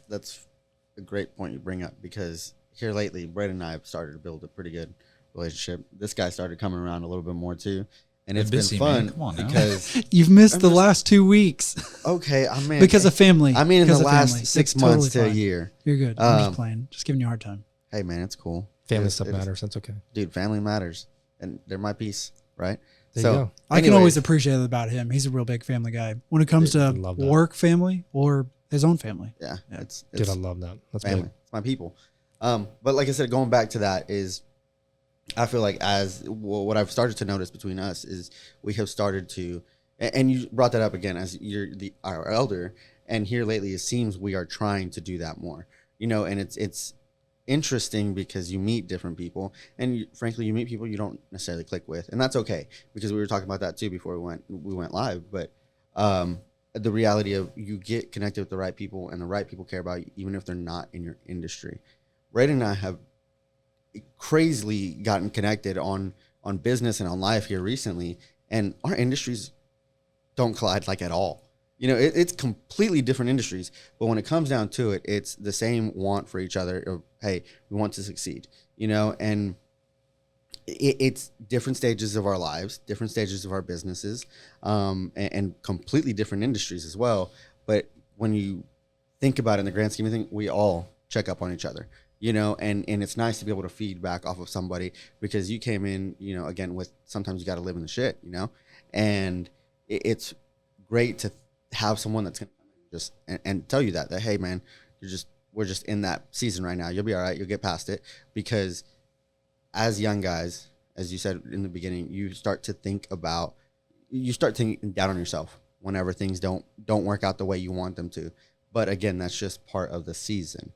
a great point you bring up, because here lately, Brett and I have started to build a pretty good relationship. This guy started coming around a little bit more too. And it's busy, been fun man. Come on now. because you've missed the last 2 weeks. okay, I mean, because of family. I mean, in because the of last family. 6 It's months totally to a fine. year. You're good. I'm just playing. Just giving you a hard time. Hey man, it's cool. Family It stuff is- matters. That's okay. dude. Family matters, and they're my piece, right? There you go. I can always appreciate that about him. He's a real big family guy. When it comes to love that. work family or his own family. yeah, Yeah. it's Dude, I love that. That's family. big. It's my people. But like I said, going back to that is, I feel like what I've started to notice between us is we have started to, and you brought that up again as you're our elder, and here lately it seems we are trying to do that more, and it's interesting because you meet different people, and frankly you meet people you don't necessarily click with, and that's okay, because we were talking about that too before we went live. But the reality of you get connected with the right people, and the right people care about you even if they're not in your industry. Ray and I have crazily gotten connected on business and on life here recently, and our industries don't collide like at all. It's completely different industries, but when it comes down to it, it's the same want for each other of, hey, we want to succeed, and it's different stages of our lives, different stages of our businesses, and completely different industries as well. But when you think about it in the grand scheme of things, we all check up on each other, and it's nice to be able to feed back off of somebody, because you came in, again, with sometimes you got to live in the shit, and it's great to have someone that's going to just and tell you that hey man, we're just in that season right now. You'll be all right. You'll get past it. Because as young guys, as you said in the beginning, you start thinking down on yourself whenever things don't work out the way you want them to. But again, that's just part of the season.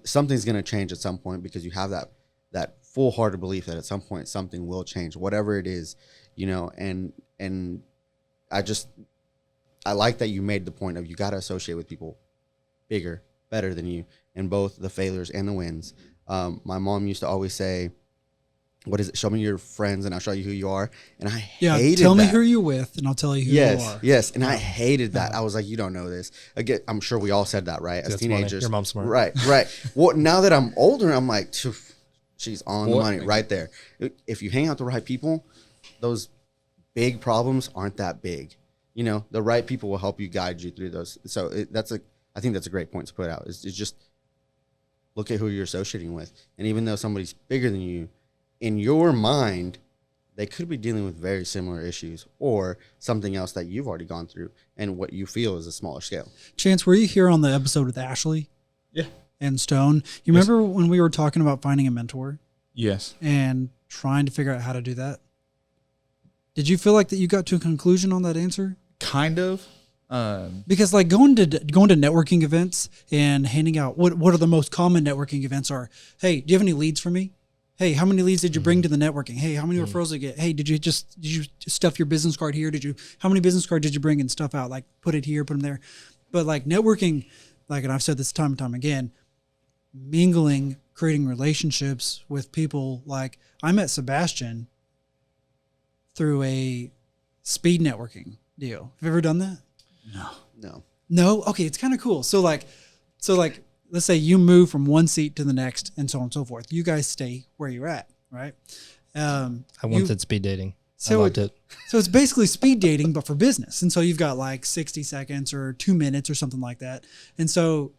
Something's going to change at some point, because you have that full-hearted belief that at some point something will change, whatever it is, and I like that you made the point of you got to associate with people bigger, better than you, in both the failures and the wins. My mom used to always say, what is it? Show me your friends and I'll show you who you are. And I hated tell me that. who you're with and I'll tell you who you are. Yes. And I hated that. I was like, you don't know this. Again, I'm sure we all said that, right? As That's teenagers. funny. Your mom's smart. Right. Well, now that I'm older, I'm like, she's on the money right there. If you hang out with the right people, those big problems aren't that big. The right people will help you, guide you through those. So I think that's a great point to put out. It's just look at who you're associating with. And even though somebody's bigger than you, in your mind, they could be dealing with very similar issues or something else that you've already gone through and what you feel is a smaller scale. Chance, were you here on the episode with Ashley? Yeah. And Stone? You remember when we were talking about finding a mentor? Yes. And trying to figure out how to do that? Did you feel like that you got to a conclusion on that answer? Kind of. Because like going to networking events and handing out what are the most common networking events are, hey, do you have any leads for me? Hey, how many leads did you bring to the networking? Hey, how many referrals did you get? Hey, did you just stuff your business card here? How many business cards did you bring and stuff out? Like put it here, put them there. But like networking, like, and I've said this time and time again, mingling, creating relationships with people. Like I met Sebastian through a speed networking deal. Have you ever done that? No. Okay. It's kind of cool. So like, let's say you move from one seat to the next and so on and so forth. You guys stay where you're at, right? I wanted speed dating. So I loved it. So it's basically speed dating, but for business. And so you've got like 60 seconds or 2 minutes or something like that. And so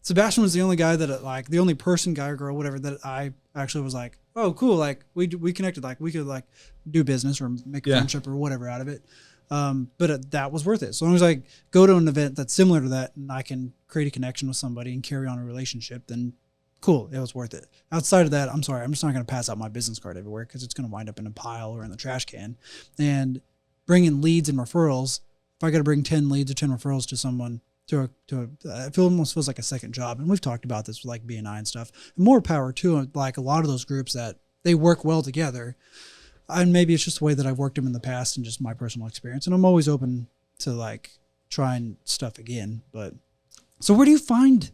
Sebastian was the only guy that like the only person, guy or girl, whatever, that I actually was like, oh, cool. Like we connected, like we could like do business or make a friendship or whatever out of it. But that was worth it. So long as I go to an event that's similar to that and I can create a connection with somebody and carry on a relationship, then cool, it was worth it. Outside of that, I'm sorry, I'm just not going to pass out my business card everywhere because it's going to wind up in a pile or in the trash can. And bringing leads and referrals, if I got to bring 10 leads or 10 referrals to someone, it almost feels like a second job. And we've talked about this with like BNI and stuff. And more power to like a lot of those groups that they work well together. And maybe it's just the way that I've worked them in the past and just my personal experience. And I'm always open to like trying stuff again. But so where do you find?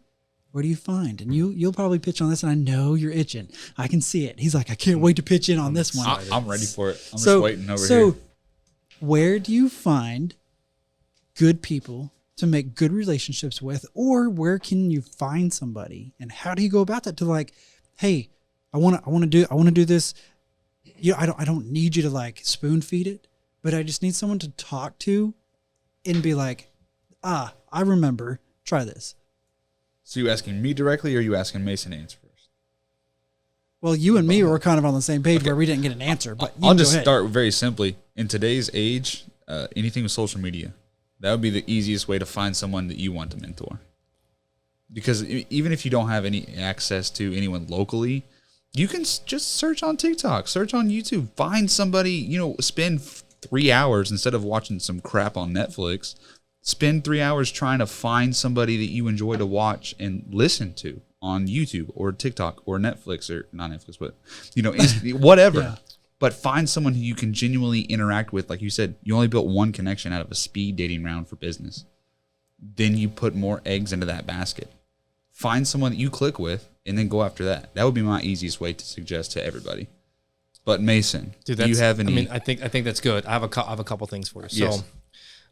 And you'll probably pitch on this, and I know you're itching. I can see it. He's like, I can't wait to pitch in on this one. I'm ready for it. I'm just waiting over here. So where do you find good people to make good relationships with, or where can you find somebody, and how do you go about that to like, hey, I want to do this. I don't need you to like spoon feed it, but I just need someone to talk to and be like, I remember, try this. So you asking me directly, or are you asking Mason to answer first? Well, you and me were kind of on the same page where we didn't get an answer, but I'll just start very simply. In today's age, anything with social media, that would be the easiest way to find someone that you want to mentor. Because even if you don't have any access to anyone locally, you can just search on TikTok, search on YouTube, find somebody, spend 3 hours instead of watching some crap on Netflix. Spend 3 hours trying to find somebody that you enjoy to watch and listen to on YouTube or TikTok or Netflix, or not Netflix, but whatever. Yeah. But find someone who you can genuinely interact with. Like you said, you only built one connection out of a speed dating round for business. Then you put more eggs into that basket. Find someone that you click with and then go after that. That would be my easiest way to suggest to everybody. But Mason, do you have any? I think that's good. I have a couple things for you. Yes. So,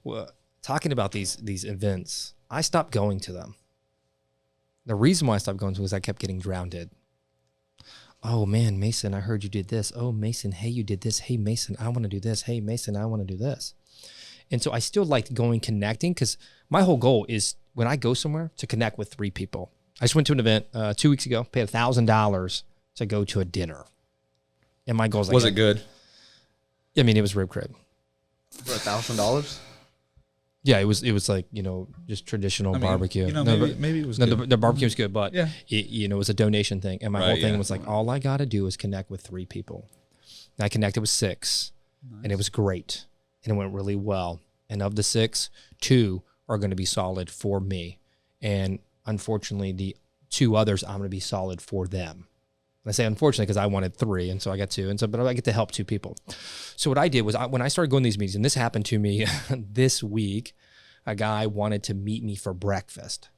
well, talking about these events, I stopped going to them. The reason why I stopped going to them is I kept getting drowned. Oh man, Mason, I heard you did this. Oh Mason, hey, you did this. Hey Mason, I want to do this. Hey Mason, I want to do this. And so I still liked going connecting, because my whole goal is when I go somewhere to connect with 3 people. I just went to an event 2 weeks ago, paid $1,000 to go to a dinner. And my goal is was it good? I mean, it was rib crib. For $1,000? Yeah, it was like, just traditional barbecue. Maybe it was good. The barbecue was good, but yeah. It was a donation thing. And my whole thing was like, all I got to do is connect with 3 people. And I connected with 6, and it was great. And it went really well. And of the 6, 2 are going to be solid for me. And unfortunately, the 2 others, I'm going to be solid for them. And I say unfortunately because I wanted 3, and so I got 2, but I get to help 2 people. So what I did was when I started going to these meetings, and this happened to me this week, a guy wanted to meet me for breakfast.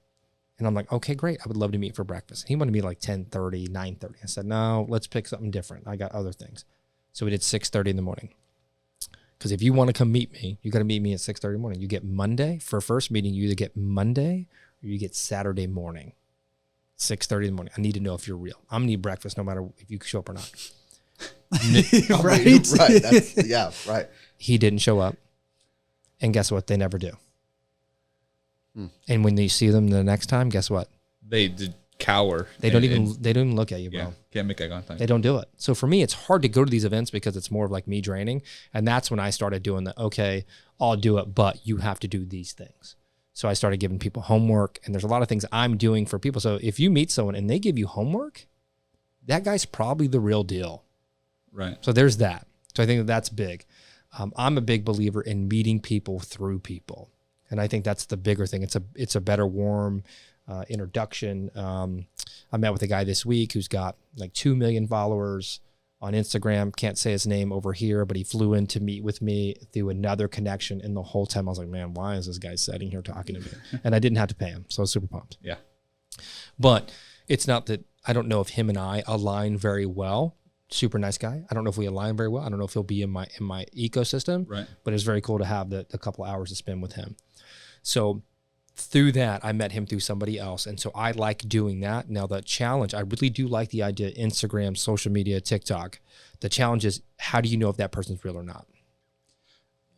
And I'm like, okay, great. I would love to meet for breakfast. He wanted to meet like 10:30, 9:30. I said, no, let's pick something different. I got other things. So we did 6:30 in the morning. Because if you want to come meet me, you got to meet me at 6:30 in the morning. You get Monday. For a first meeting, you either get Monday or you get Saturday morning. 6:30 in the morning. I need to know if you're real. I'm going to need breakfast no matter if you show up or not. Right. Right. Right. He didn't show up. And guess what? They never do. And when you see them the next time, guess what? They did cower. They don't even look at you, bro. Yeah, can't make eye contact. They don't do it. So for me, it's hard to go to these events because it's more of like me draining. And that's when I started doing the, okay, I'll do it, but you have to do these things. So I started giving people homework, and there's a lot of things I'm doing for people. So if you meet someone and they give you homework, that guy's probably the real deal. Right. So there's that. So I think that's big. I'm a big believer in meeting people through people. And I think that's the bigger thing. It's a better warm introduction. I met with a guy this week who's got like 2 million followers on Instagram. Can't say his name over here, but he flew in to meet with me through another connection. And the whole time I was like, man, why is this guy sitting here talking to me? And I didn't have to pay him. So I was super pumped. Yeah. But it's not that I don't know if him and I align very well. Super nice guy. I don't know if we align very well. I don't know if he'll be in my ecosystem. Right. But it's very cool to have the couple hours to spend with him. So through that, I met him through somebody else. And so I like doing that. Now the challenge, I really do like the idea of Instagram, social media, TikTok. The challenge is, how do you know if that person's real or not?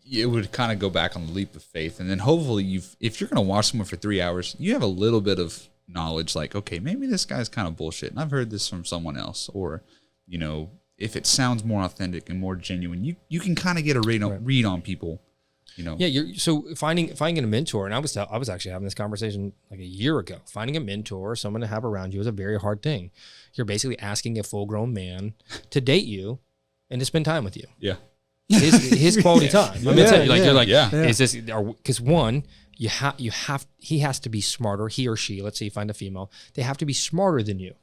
It would kind of go back on the leap of faith. And then hopefully if you're going to watch someone for 3 hours, you have a little bit of knowledge like, okay, maybe this guy's kind of bullshit. And I've heard this from someone else. Or, you know, if it sounds more authentic and more genuine, you can kind of get a read on people. You know. Yeah, so finding a mentor, and I was actually having this conversation like a year ago. Finding a mentor, someone to have around you, is a very hard thing. You're basically asking a full-grown man to date you and to spend time with you. Yeah, his quality time. I mean, you're like, is this? Because one, he has to be smarter. He or she, let's say you find a female, they have to be smarter than you.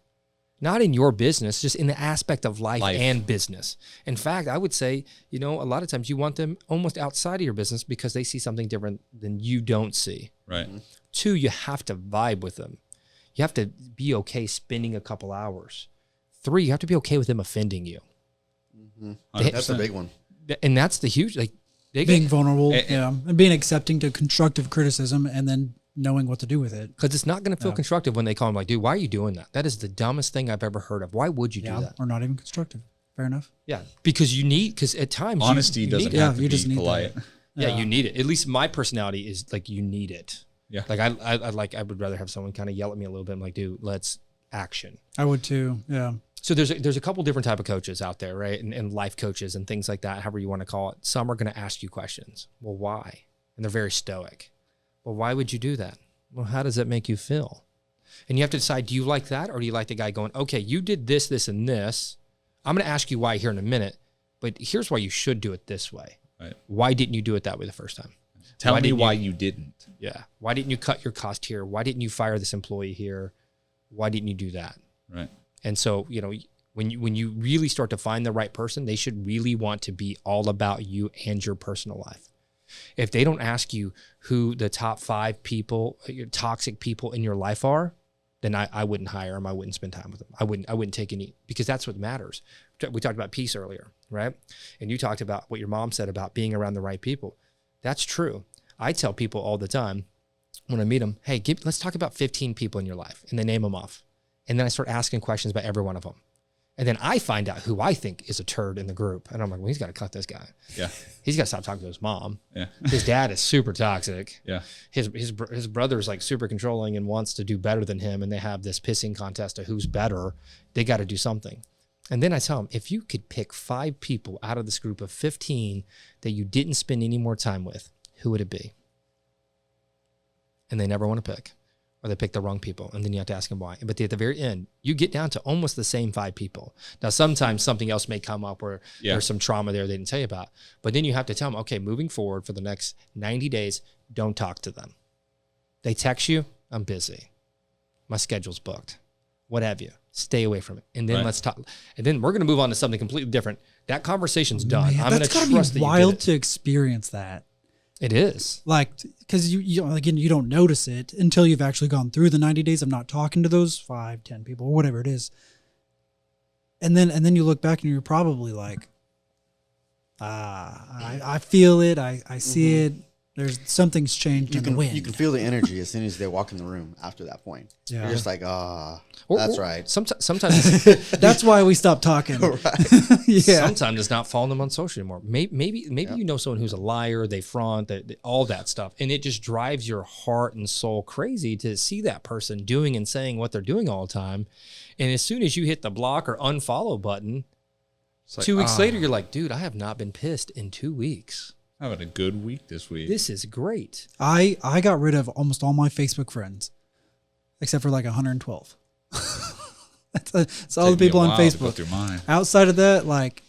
Not in your business, just in the aspect of life and business. In fact, I would say, you know, a lot of times you want them almost outside of your business because they see something different than you don't see. Right. 2, you have to vibe with them. You have to be okay spending a couple hours. 3, you have to be okay with them offending you. Mm-hmm. That's a big one. And that's the huge, like, being vulnerable, and being accepting to constructive criticism, and then knowing what to do with it. Because it's not going to feel constructive when they call him like, dude, why are you doing that? That is the dumbest thing I've ever heard of. Why would you do that? Or not even constructive. Fair enough. Yeah. Because at times honesty doesn't have to be polite. Yeah, you need it. At least my personality is like, you need it. Yeah. Like I would rather have someone kind of yell at me a little bit. I'm like, dude, let's action. I would too. Yeah. So there's a couple different type of coaches out there, right? And life coaches and things like that, however you want to call it. Some are going to ask you questions. Well, why? And they're very stoic. Well, why would you do that? Well, how does that make you feel? And you have to decide, do you like that? Or do you like the guy going, okay, you did this, this, and this. I'm going to ask you why here in a minute, but here's why you should do it this way. Right. Why didn't you do it that way the first time? Tell me why you didn't. Yeah. Why didn't you cut your cost here? Why didn't you fire this employee here? Why didn't you do that? Right. And so, you know, when you really start to find the right person, they should really want to be all about you and your personal life. If they don't ask you who the top 5 people, your toxic people in your life are, then I wouldn't hire them. I wouldn't spend time with them. I wouldn't take any, because that's what matters. We talked about peace earlier, right? And you talked about what your mom said about being around the right people. That's true. I tell people all the time when I meet them, hey, let's talk about 15 people in your life, and they name them off. And then I start asking questions about every one of them. And then I find out who I think is a turd in the group. And I'm like, well, he's got to cut this guy. Yeah. He's got to stop talking to his mom. Yeah. His dad is super toxic. Yeah. His brother's like super controlling and wants to do better than him. And they have this pissing contest of who's better. They got to do something. And then I tell him, if you could pick 5 people out of this group of 15 that you didn't spend any more time with, who would it be? And they never want to pick. Or they pick the wrong people, and then you have to ask them why. But at the very end, you get down to almost the same 5 people. Now, sometimes something else may come up where there's some trauma there they didn't tell you about. But then you have to tell them, okay, moving forward for the next 90 days, don't talk to them. They text you, I'm busy. My schedule's booked. What have you. Stay away from it. And then let's talk. And then we're going to move on to something completely different. That conversation's done. Man, I'm going to trust that you did it. That's got to be wild to experience that. It is. Like, because you again, you don't notice it until you've actually gone through the 90 days of not talking to those 5, 10 people or whatever it is. And then you look back and you're probably like, I feel it. I see it. There's something's changed in the wind. You can feel the energy as soon as they walk in the room after that point. Yeah. You're just like, that's right. Sometimes that's why we stopped talking. Sometimes it's not following them on social anymore. Maybe you know someone who's a liar, they front, all that stuff. And it just drives your heart and soul crazy to see that person doing and saying what they're doing all the time. And as soon as you hit the block or unfollow button, like, 2 weeks later, you're like, dude, I have not been pissed in 2 weeks. Having a good week this week. This is great. I got rid of almost all my Facebook friends, except for like 112. That's all the people on Facebook. Outside of that, like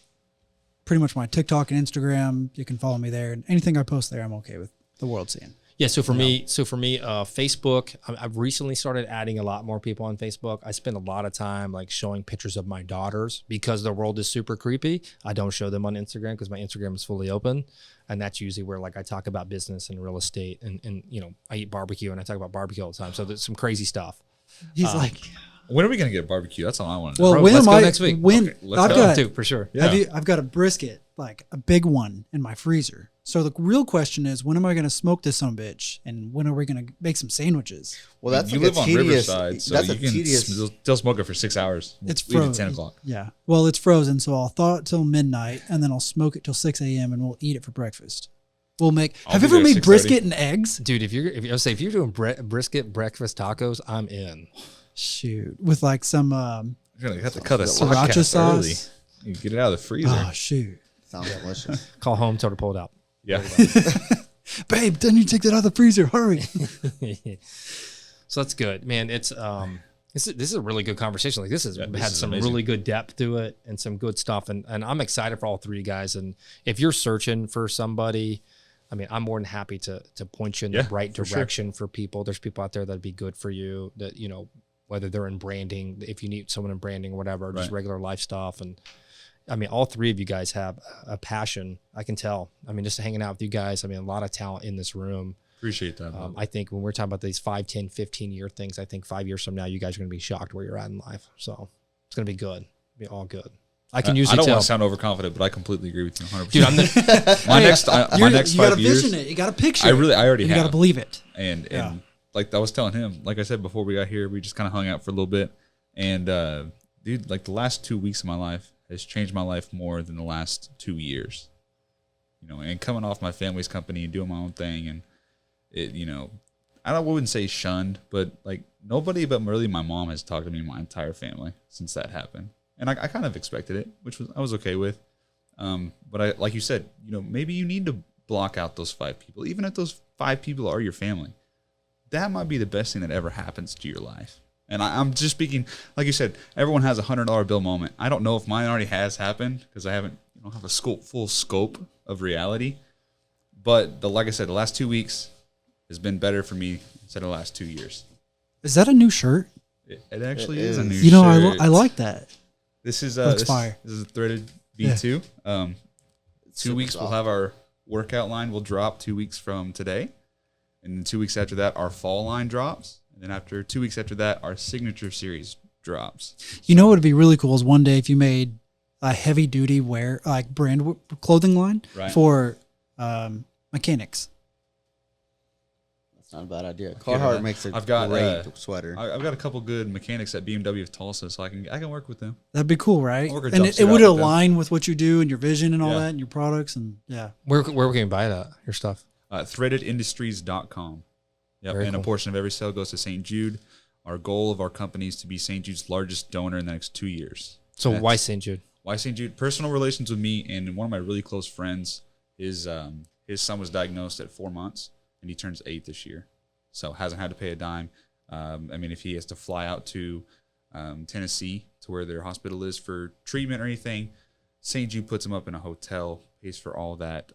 pretty much my TikTok and Instagram, you can follow me there. And anything I post there, I'm okay with the world seeing. Yeah. So for me, Facebook, I've recently started adding a lot more people on Facebook. I spend a lot of time like showing pictures of my daughters because the world is super creepy. I don't show them on Instagram because my Instagram is fully open. And that's usually where like I talk about business and real estate and you know, I eat barbecue and I talk about barbecue all the time. So there's some crazy stuff. He's like, when are we gonna get barbecue? That's all I want to know. well, Bro, when let's am go I? next week. When Okay, let's I've go. got, Too, for sure. Yeah. I've got a brisket, like a big one, in my freezer. So the real question is, when am I going to smoke this son of a bitch, and when are we going to make some sandwiches? Well, that's you like live on tedious, Riverside, so that's you a can tedious. still smoke it for 6 hours. It's Leave at frozen. 10 o'clock. Yeah. Well, it's frozen, so I'll thaw it till midnight, and then I'll smoke it till 6 a.m. and we'll eat it for breakfast. We'll make. I'll Have be you ever there made 6:30. brisket and eggs? Dude, if you're doing brisket breakfast tacos, I'm in. Shoot, with like some You're gonna have to cut a sriracha podcast sauce. early. You get it out of the freezer. Oh shoot, Sounds delicious. Call home, tell her to pull it out. Yeah. babe, then you take that out of the freezer. Hurry. So that's good, man. It's this is a really good conversation. Like this has Yeah, this had is some amazing. really good depth to it and some good stuff. And I'm excited for all three guys. And if you're searching for somebody, I mean, I'm more than happy to point you in the Yeah, right for sure. direction for people. There's people out there that'd be good for you that, you know, whether they're in branding, if you need someone in branding or whatever, just Right. regular life stuff. And I mean, all three of you guys have a passion. I can tell. I mean, just hanging out with you guys, I mean, a lot of talent in this room. Appreciate that. Bob. I think when we're talking about these 5, 10, 15-year things, I think 5 years from now, you guys are going to be shocked where you're at in life. So it's going to be good. Be all good. I can I usually don't tell. want to sound overconfident, but I completely agree with you 100%. Dude, I'm the, my next You got to 5 years. vision it. You got to picture. I it. already You got have. to believe it. And Yeah. like I was telling him, like I said before we got here, we just kind of hung out for a little bit. And dude, like the last 2 weeks of my life has changed my life more than the last 2 years. You know, and coming off my family's company and doing my own thing, and it, you know, I wouldn't say shunned, but like nobody but really my mom has talked to me and my entire family since that happened. And I kind of expected it, which I was okay with. But I, like you said, you know, maybe you need to block out those 5 people, even if those 5 people are your family. That might be the best thing that ever happens to your life. And I'm just speaking, like you said, everyone has a $100 bill moment. I don't know if mine already has happened because I haven't, you know, have a full scope of reality. But like I said, the last 2 weeks has been better for me instead of the last 2 years. Is that a new shirt? It actually It is a is. new You know, shirt. I like that. This is Looks fire. This is a threaded Yeah. V2. 2 Super weeks we'll soft. have our workout line will drop 2 weeks from today, and then 2 weeks after that our fall line drops, and then after 2 weeks after that our signature series drops. You know what would be really cool is one day if you made a heavy duty wear like clothing line Right. for mechanics. That's not a bad idea. Yeah, Carhartt makes a I've got, great sweater. I've got a couple good mechanics at BMW of Tulsa, so I can work with them. That'd be cool, right? I'll work a And jumpsuit it would out with them. align with what you do and your vision and all Yeah. that and your products and yeah. where can you buy that, your stuff? Threadedindustries.com. Yep, Very and cool. a portion of every sale goes to St. Jude. Our goal of our company is to be St. Jude's largest donor in the next 2 years. So That's- why St. Jude? Why St. Jude? Personal relations with me and one of my really close friends. His son was diagnosed at 4 months, and he turns 8 this year, so hasn't had to pay a dime. I mean, if he has to fly out to Tennessee to where their hospital is for treatment or anything, St. Jude puts him up in a hotel, pays for all that.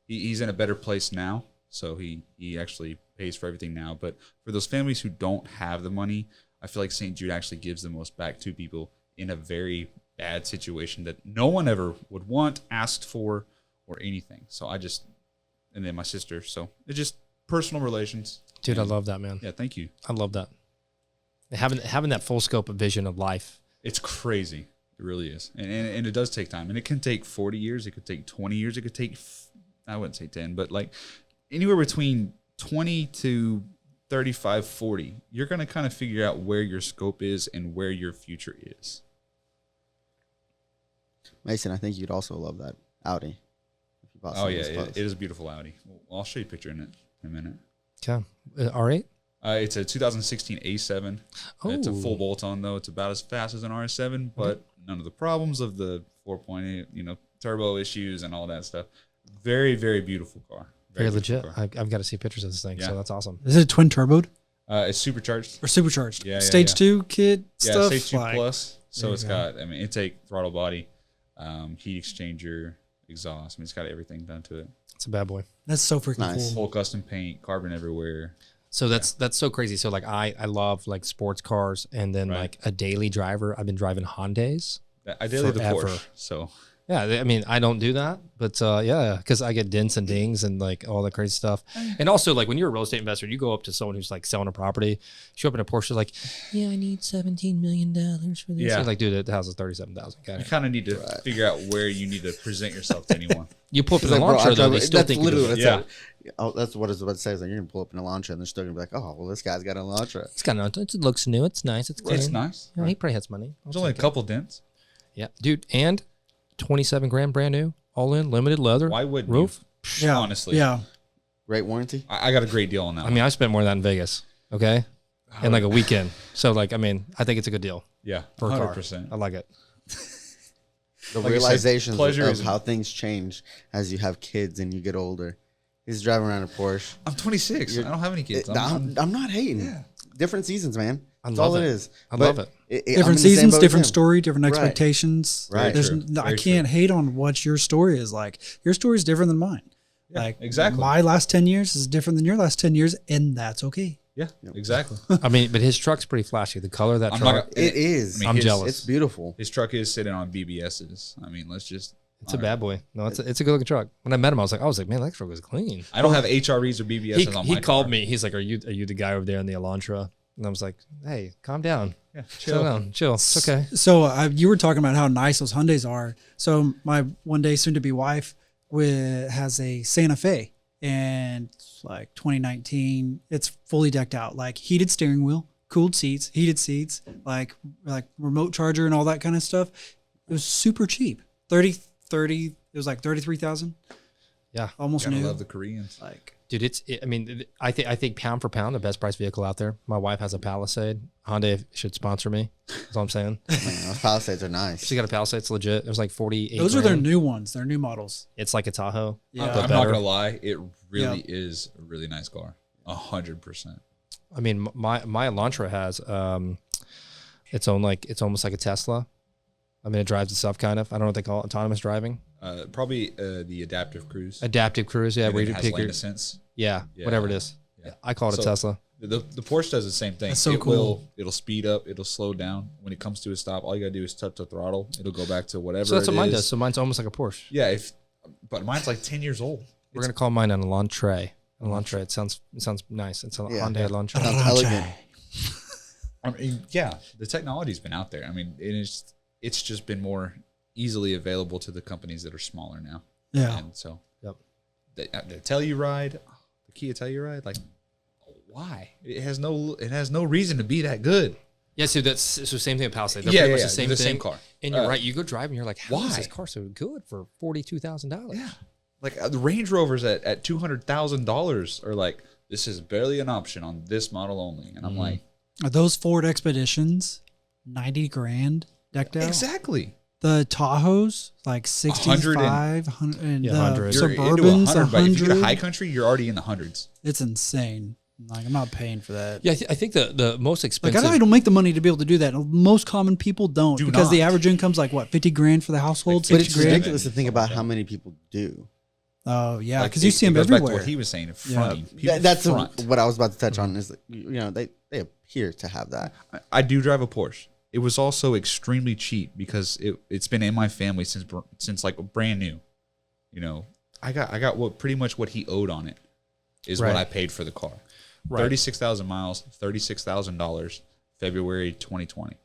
He's in a better place now, so he actually pays for everything now. But for those families who don't have the money, I feel like St. Jude actually gives the most back to people in a very bad situation that no one ever would want, asked for, or anything. So and then my sister. So it's just personal relations. Dude, I And- love that, man. Yeah, thank you. I love that. Having that full scope of vision of life. It's crazy. It really is. And it does take time. And it can take 40 years. It could take 20 years. It could take, I wouldn't say 10, but like anywhere between 20 to 35, 40. You're going to kind of figure out where your scope is and where your future is. Mason, I think you'd also love that Audi. If you bought Oh, some of yeah. those It clothes. is a beautiful Audi. Well, I'll show you a picture in a minute. Okay. R8? It's a 2016 A7. It's a full Oh. bolt-on, though. It's about as fast as an R7, but none of the problems of the 4.8, turbo issues and all that stuff. Very, very beautiful car. Very beautiful legit. car. I've got to see pictures of this thing, Yeah. so that's awesome. Is it a twin turboed It's supercharged. or supercharged? Yeah, yeah, Stage yeah. 2 kit Yeah, stuff. Stage 2 like- Plus. So There it's you go. got, intake, throttle body, heat exchanger, exhaust. It's got everything done to it. It's a bad boy. That's so freaking Nice. cool. Full custom paint, carbon everywhere. So that's so crazy. So like I love like sports cars, and then Right. like a daily driver. I've been driving Hyundais. I daily the Forever. Porsche, so Yeah, I mean, I don't do that, but yeah, because I get dents and dings and like all that crazy stuff. And also, like when you're a real estate investor, you go up to someone who's like selling a property, show up in a Porsche, like, yeah, I need $17 million for this. Yeah. You're like, dude, the house is $37,000. you Okay. kind of need to figure out where you need to present yourself to anyone. You pull up in It's a like, lawn bro, show, though, they that's still think literally you're what Yeah. it said. Oh, that's what I was about to say. Is like you're gonna pull up in a Elantra, and they're still gonna be like, "Oh, well, this guy's got an Elantra." It's kind of, it looks new, it's nice, it's clean. It's nice. Yeah, he probably has money. There's only a couple dents. Yeah, dude, and 27 grand brand new, all in, limited leather. Why wouldn't roof? you? Yeah. Honestly. Yeah. Great warranty. I got a great deal on that. I mean, I spent more than that in Vegas, okay? In like a weekend. So, like, I mean, I think it's a good deal yeah, for a car. 100%. I like it. The Like I said, realizations pleasure of is- how things change as you have kids and you get older. He's driving around a Porsche. I'm 26. I don't have any kids. I'm not hating. Different seasons, man. That's love all it. it is. I But love it. I'm in Different the same seasons, boat as different him. story, different Right. expectations. Right. There's, Very true. I Very can't hate on what your story is like. Your story is different than mine. Yeah, like exactly. My last 10 years is different than your last 10 years, and that's okay. Yeah, exactly. I mean, but his truck's pretty flashy. The color of that I'm truck, not. It is. I mean, I'm his- jealous. It's beautiful. His truck is sitting on BBSs. I mean, let's just. it's a bad boy. No, it's a good looking truck. When I met him, I was like, man, that truck was clean. I don't have HREs or BBSs on my He called car. me. He's like, are you the guy over there in the Elantra? And I was like, hey, calm down. Yeah, Chill down. Chill. It's okay. So you were talking about how nice those Hyundais are. So my one day soon to be wife has a Santa Fe, and it's like 2019. It's fully decked out, like heated steering wheel, cooled seats, heated seats, like remote charger and all that kind of stuff. It was super cheap. 30. It was like 33,000. Yeah. Almost Gotta new. love the Koreans. Like Dude, I think pound for pound, the best price vehicle out there. My wife has a Palisade. Hyundai should sponsor me. That's all I'm saying. Man, those Palisades are nice. She got a Palisade. It's legit. It was like 48. those are their grand. new ones. Their new models. It's like a Tahoe. Yeah. but I'm not better. gonna lie, it really is a really nice car. 100%. I mean, my Elantra has its own, like, it's almost like a Tesla. I mean, it drives itself kind of. I don't know what they call it, autonomous driving. Probably the adaptive cruise. Adaptive cruise, yeah. And Where it you has pick lane your, assist. yeah, Yeah. whatever it is. Yeah. I call it a So, Tesla. The Porsche does the same thing. That's so cool. It'll speed up. It'll slow down. When it comes to a stop, all you gotta do is touch the throttle. It'll go back to whatever. So that's what it mine is. does. So mine's almost like a Porsche. Yeah, but mine's like 10 years old. We're gonna call mine an Elantra. Elantra. It sounds nice. It's a Yeah. Hyundai Elantra. Sounds elegant. I mean, yeah, the technology's been out there. I mean, it's just been more easily available to the companies that are smaller now. Yeah. And so, Yep. the Telluride, the Kia Telluride, like, why? It has no reason to be that good. Yeah, so that's the same thing with Palisade. They're Yeah, pretty yeah, much yeah. the same The thing. same car. And you're right. You go drive and you're like, how is why? this car so good for $42,000? Yeah, like the Range Rovers at $200,000 are like, this is barely an option on this model only, and I'm like, Are those Ford Expeditions 90 grand decked out? exactly. The Tahoes like 65, 100, and Yeah, the 100. You're into Suburbans 100, but if you get a 100. high country, you're already in the hundreds. It's insane. Like I'm not paying for that. Yeah, I think the most Like expensive. I don't make the money to be able to do that. Most common people don't Do because the not. average income's like what 50 grand for the household. Like But 60 it's grand. ridiculous to think about how many people do. Oh yeah, Like, because you see them goes back to everywhere. what he was saying, Yeah. fronting. People That's front. what I was about to touch on. Is that, they appear to have that. I do drive a Porsche. It was also extremely cheap because it's been in my family since like brand new. You know, I got pretty much what he owed on it is Right. what I paid for the car. Right. 36,000 miles, $36,000, February 2020.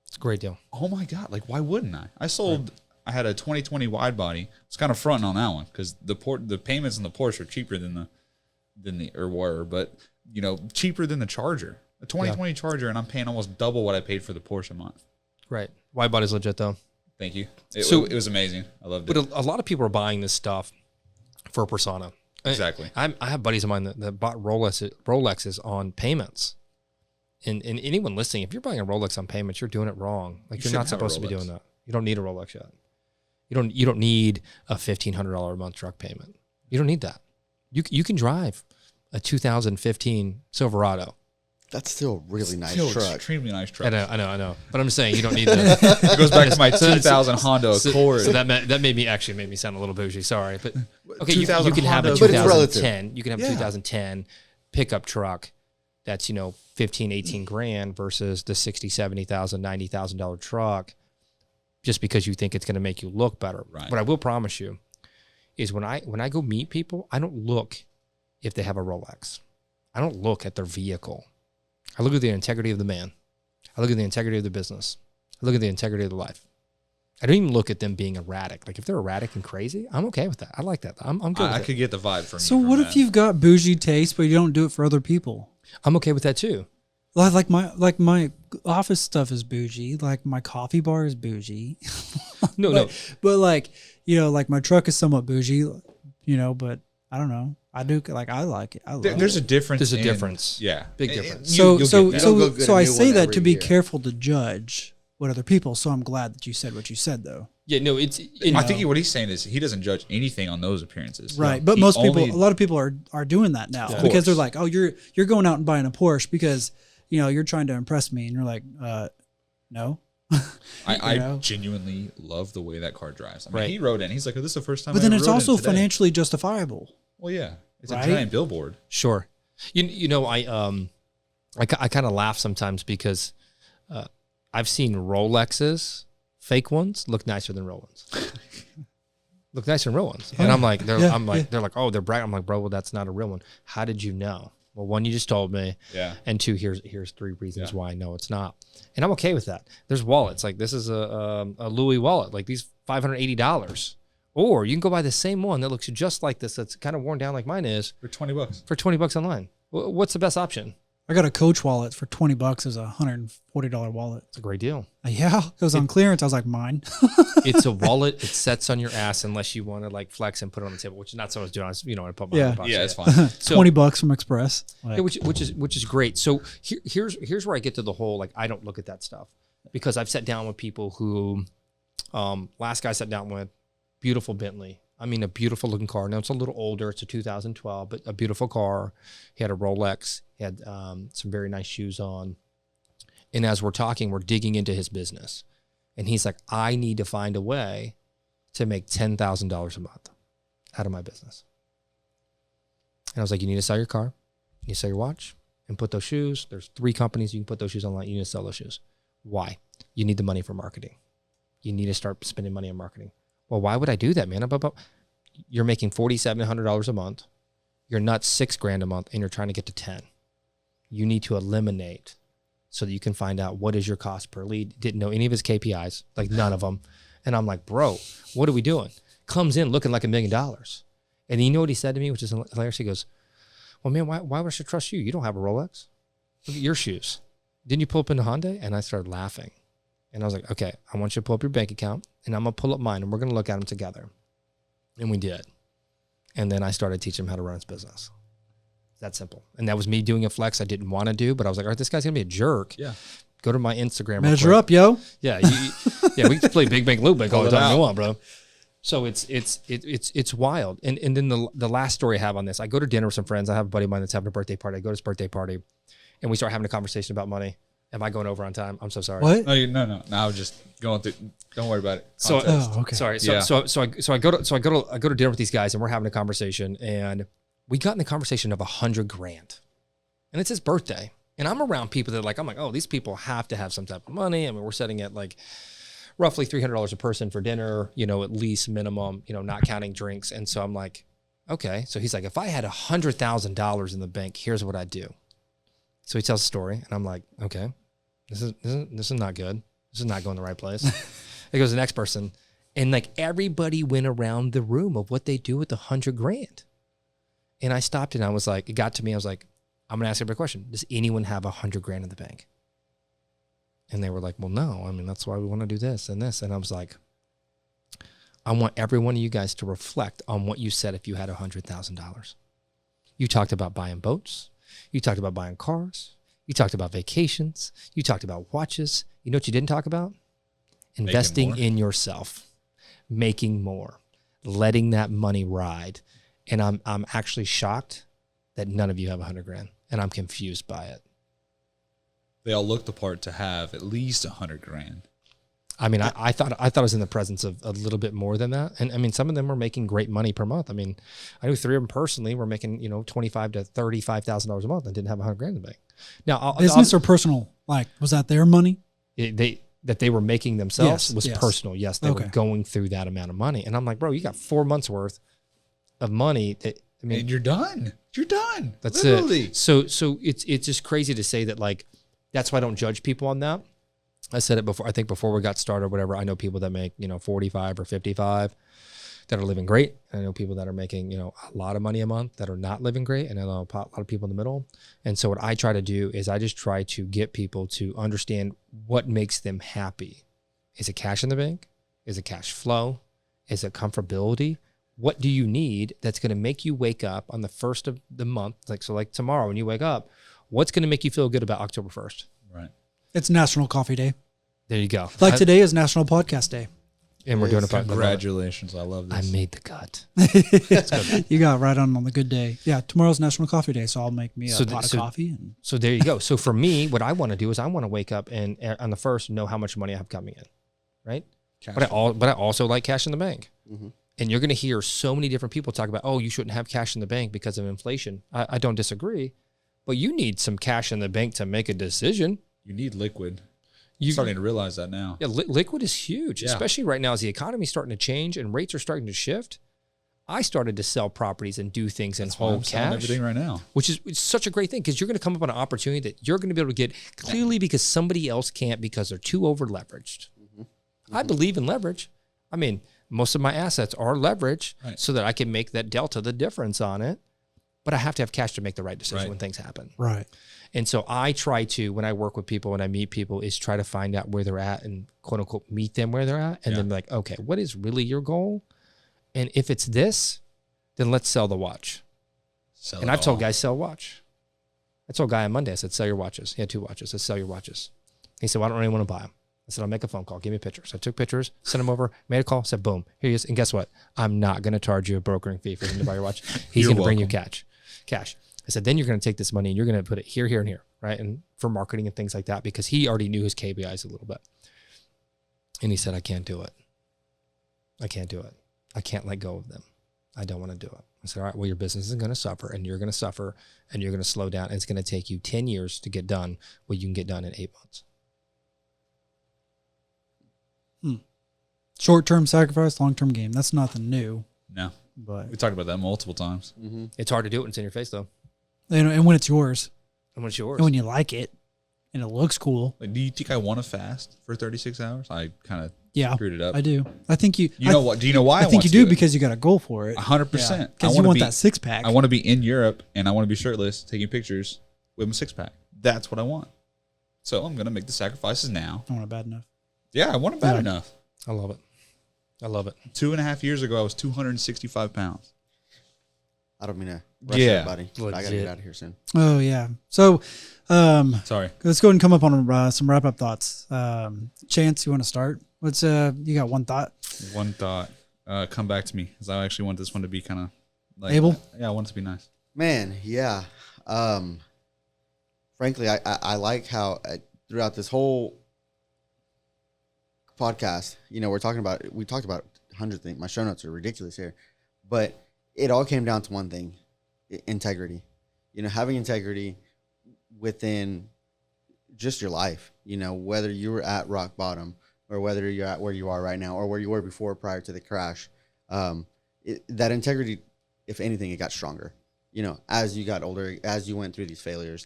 It's a great deal. Oh my God! Like, why wouldn't I? I had a 2020 wide body. It's kind of fronting on that one because the payments in the Porsche are cheaper than but cheaper than the Charger. A 2020 Charger, and I'm paying almost double what I paid for the Porsche a month. Right. Wide body's legit though. Thank you. So- It was amazing. I loved it. But a lot of people are buying this stuff for a persona. Exactly. I have buddies of mine that bought Rolexes on payments. And anyone listening, if you're buying a Rolex on payments, you're doing it wrong. Like You you're not shouldn't have a supposed to be Rolex. doing that. You don't need a Rolex yet. You don't need a $1,500 a month truck payment. You don't need that. You can drive a 2015 Silverado That's still a really nice Still truck. extremely nice truck. I know. But I'm saying you don't need the. It goes back to my 2000 Honda Accord. So that made me sound a little bougie. Sorry, but okay, you 2000 can have a Honda, but it's relative. 2010. You can have a Yeah. 2010 pickup truck that's 15, 18 grand versus the 60, 70,000, $90,000 truck, just because you think it's going to make you look better. Right. What I will promise you is when I go meet people, I don't look if they have a Rolex. I don't look at their vehicle. I look at the integrity of the man. I look at the integrity of the business. I look at the integrity of the life. I don't even look at them being erratic. Like if they're erratic and crazy, I'm okay with that. I like that. I'm good with I it. could get the vibe from So you. from what if that. you've got bougie taste, but you don't do it for other people? I'm okay with that too. Like my office stuff is bougie. Like my coffee bar is bougie. No. But like my truck is somewhat bougie. But I don't know. I do I like it. I love There's a difference. There's a in- difference. Yeah. Big difference. So You don't go get a I new say one that every to be year. careful to judge what other people. So I'm glad that you said what you said though. Yeah, no, it's I think what he's saying is he doesn't judge anything on those appearances. Right. But He most people, only- a lot of people are doing that now Of because they're course. like, oh, you're going out and buying a Porsche because, you're trying to impress me. And you're like, no. I genuinely love the way that car drives. I mean, Right. he rode in. He's like, oh, this is the first time. But I then ever it's rode in also today. financially justifiable. Well, yeah, it's Right? a giant billboard. sure. I kind of laugh sometimes because I've seen Rolexes, fake ones, look nicer than real ones. Look nicer than real ones. And I'm like, they're like, oh, they're bright. I'm like, bro, well, that's not a real one. How did you know? Well, one, you just told me. Yeah. And two, here's three reasons Yeah. why I know it's not. And I'm okay with that. There's wallets. Like this is a Louis wallet. Like these $580. Or you can go buy the same one that looks just like this that's kind of worn down like mine is For $20. for $20 online. What's the best option? I got a Coach wallet for $20 as a $140 wallet. It's a great deal. Yeah, it was on clearance. I was like, mine. It's a wallet. It sets on your ass unless you want to like flex and put it on the table, which is not so much doing. I put my Yeah. $100 Yeah, in it's it. fine. So- $20 from Express. Like, Yeah, which is great. So here's where I get to the whole like I don't look at that stuff because I've sat down with people who last guy I sat down with, beautiful Bentley. I mean, a beautiful looking car. Now it's a little older. It's a 2012, but a beautiful car. He had a Rolex. He had some very nice shoes on. And as we're talking, we're digging into his business. And he's like, I need to find a way to make $10,000 a month out of my business. And I was like, you need to sell your car. You need to sell your watch and put those shoes. There's 3 companies you can put those shoes online. You need to sell those shoes. Why? You need the money for marketing. You need to start spending money on marketing. Well, why would I do that, man? You're making $4,700 a month. You're not $6,000 a month, and you're trying to get to 10. You need to eliminate so that you can find out what is your cost per lead. Didn't know any of his KPIs, like none of them. And I'm like, bro, what are we doing? Comes in looking like $1 million. And you know what he said to me, which is hilarious? He goes, well, man, why would I should trust you? You don't have a Rolex. Look at your shoes. Didn't you pull up in a Hyundai? And I started laughing. And I was like, okay, I want you to pull up your bank account and I'm going to pull up mine and we're going to look at them together. And we did. And then I started teaching him how to run his business. It's that simple. And that was me doing a flex I didn't want to do, but I was like, all right, this guy's going to be a jerk. Yeah. Go to my Instagram. real measure quick. up, yo. Yeah. We can play Big Bank, Little Bank all the Pull it time you out. want, bro. So it's wild. And then the last story I have on this, I go to dinner with some friends. I have a buddy of mine that's having a birthday party. I go to his birthday party and we start having a conversation about money. Am I going over on time? I'm so sorry. What? No. I was just going through. Don't worry about it. So, Context. Oh, okay. sorry. Yeah. So I go to dinner with these guys and we're having a conversation and we got in the conversation of $100,000 and it's his birthday. And I'm around people that I'm like, oh, these people have to have some type of money. I mean, we're setting at like roughly $300 a person for dinner, at least minimum, not counting drinks. And so I'm like, okay. So he's like, if I had $100,000 in the bank, here's what I'd do. So he tells a story and I'm like, okay, this is not good. This is not going the right place. It goes to the next person. And like everybody went around the room of what they do with $100,000. And I stopped and I was like, it got to me. I was like, I'm going to ask everybody a question. Does anyone have $100,000 in the bank? And they were like, well, no. I mean, that's why we want to do this and this. And I was like, I want every one of you guys to reflect on what you said if you had $100,000. You talked about buying boats. You talked about buying cars. You talked about vacations. You talked about watches. You know what you didn't talk about? Investing more. in yourself, making more, letting that money ride. And I'm actually shocked that none of you have $100,000, and I'm confused by it. they all look the part to have at least $100,000. I mean, I thought I was in the presence of a little bit more than that. And I mean, some of them were making great money per month. I mean, I knew 3 of them personally were making, $25,000 to $35,000 a month and didn't have $100,000 in the bank. Now, business or personal? Like, was that their money? That they were making themselves was yes. personal. Yes, they were going through that amount of money. And I'm like, bro, you got 4 months worth of money that, I mean, and you're done. You're done. That's literally. it. So it's just crazy to say that, like, that's why I don't judge people on that. I said it before. I think before we got started or whatever, I know people that make, 45 or 55 that are living great. I know people that are making, a lot of money a month that are not living great. And I know a lot of people in the middle. And so what I try to do is I just try to get people to understand what makes them happy. Is it cash in the bank? Is it cash flow? Is it comfortability? What do you need that's going to make you wake up on the first of the month? Like tomorrow when you wake up, what's going to make you feel good about October 1st? Right. It's National Coffee Day. There you go. Like today is National Podcast Day. And we're doing a Congratulations. I love this. I made the cut. You got right on the good day. Yeah, tomorrow's National Coffee Day, so I'll make me a pot of coffee. So there you go. So for me, what I want to do is I want to wake up and on the first know how much money I have coming in, right? But I also like cash in the bank. Mm-hmm. And you're going to hear so many different people talk about, oh, you shouldn't have cash in the bank because of inflation. I don't disagree, but you need some cash in the bank to make a decision. You need liquid. You're starting to realize that now. Yeah, liquid is huge, especially right now as the economy's starting to change and rates are starting to shift. I started to sell properties and do things and hold cash. Everything right now, which is such a great thing because you're going to come up on an opportunity that you're going to be able to get clearly because somebody else can't because they're too over leveraged. Mm-hmm. Mm-hmm. I believe in leverage. I mean, most of my assets are leveraged so that I can make that delta, the difference on it. But I have to have cash to make the right decision when things happen. Right. And so I try to, when I work with people, when I meet people, is try to find out where they're at and quote unquote meet them where they're at. And then be like, okay, what is really your goal? And if it's this, then let's sell the watch. I've told guys, sell watch. I told a guy on Monday, I said, sell your watches. He had 2 watches. I said, sell your watches. He said, well, I don't really want to buy them. I said, I'll make a phone call. Give me pictures. I took pictures, sent them over, made a call, said, boom, here he is. And guess what? I'm not going to charge you a brokering fee for him to buy your watch. He's going to bring you cash. I said, then you're going to take this money and you're going to put it here, here, and here, right? And for marketing and things like that, because he already knew his KPIs a little bit. And he said, I can't do it. I can't do it. I can't let go of them. I don't want to do it. I said, all right, well, your business is going to suffer and you're going to suffer and you're going to slow down. And it's going to take you 10 years to get done what you can get done in 8 months. Short-term sacrifice, long-term gain. That's nothing new. No. But we talked about that multiple times. Mm-hmm. It's hard to do it when it's in your face, though. And when it's yours. And when it's yours. And when you like it and it looks cool. Like, do you think I want to fast for 36 hours? I kind of screwed it up. I do. I think you. You know what? Do you know why? I think you do because you got a goal for it. 100%. Because you want that 6-pack. I want to be in Europe and I want to be shirtless, taking pictures with my 6-pack. That's what I want. So I'm gonna make the sacrifices now. I want it bad enough. Yeah, I want it bad enough. I love it. I love it. 2.5 years ago, I was 265 pounds. I don't mean to rush everybody. I got to get out of here soon. Oh, yeah. So, sorry. Let's go ahead and come up on some wrap-up thoughts. Chance, you want to start? What's you got one thought? One thought. Come back to me because I actually want this one to be kind of like Abel? I want it to be nice. Man, yeah. Frankly, I like how throughout this whole podcast, we talked about 100 things. My show notes are ridiculous here, but it all came down to one thing: integrity. Having integrity within just your life. Whether you were at rock bottom or whether you're at where you are right now or where you were before prior to the crash. That integrity, if anything, it got stronger. As you got older, as you went through these failures.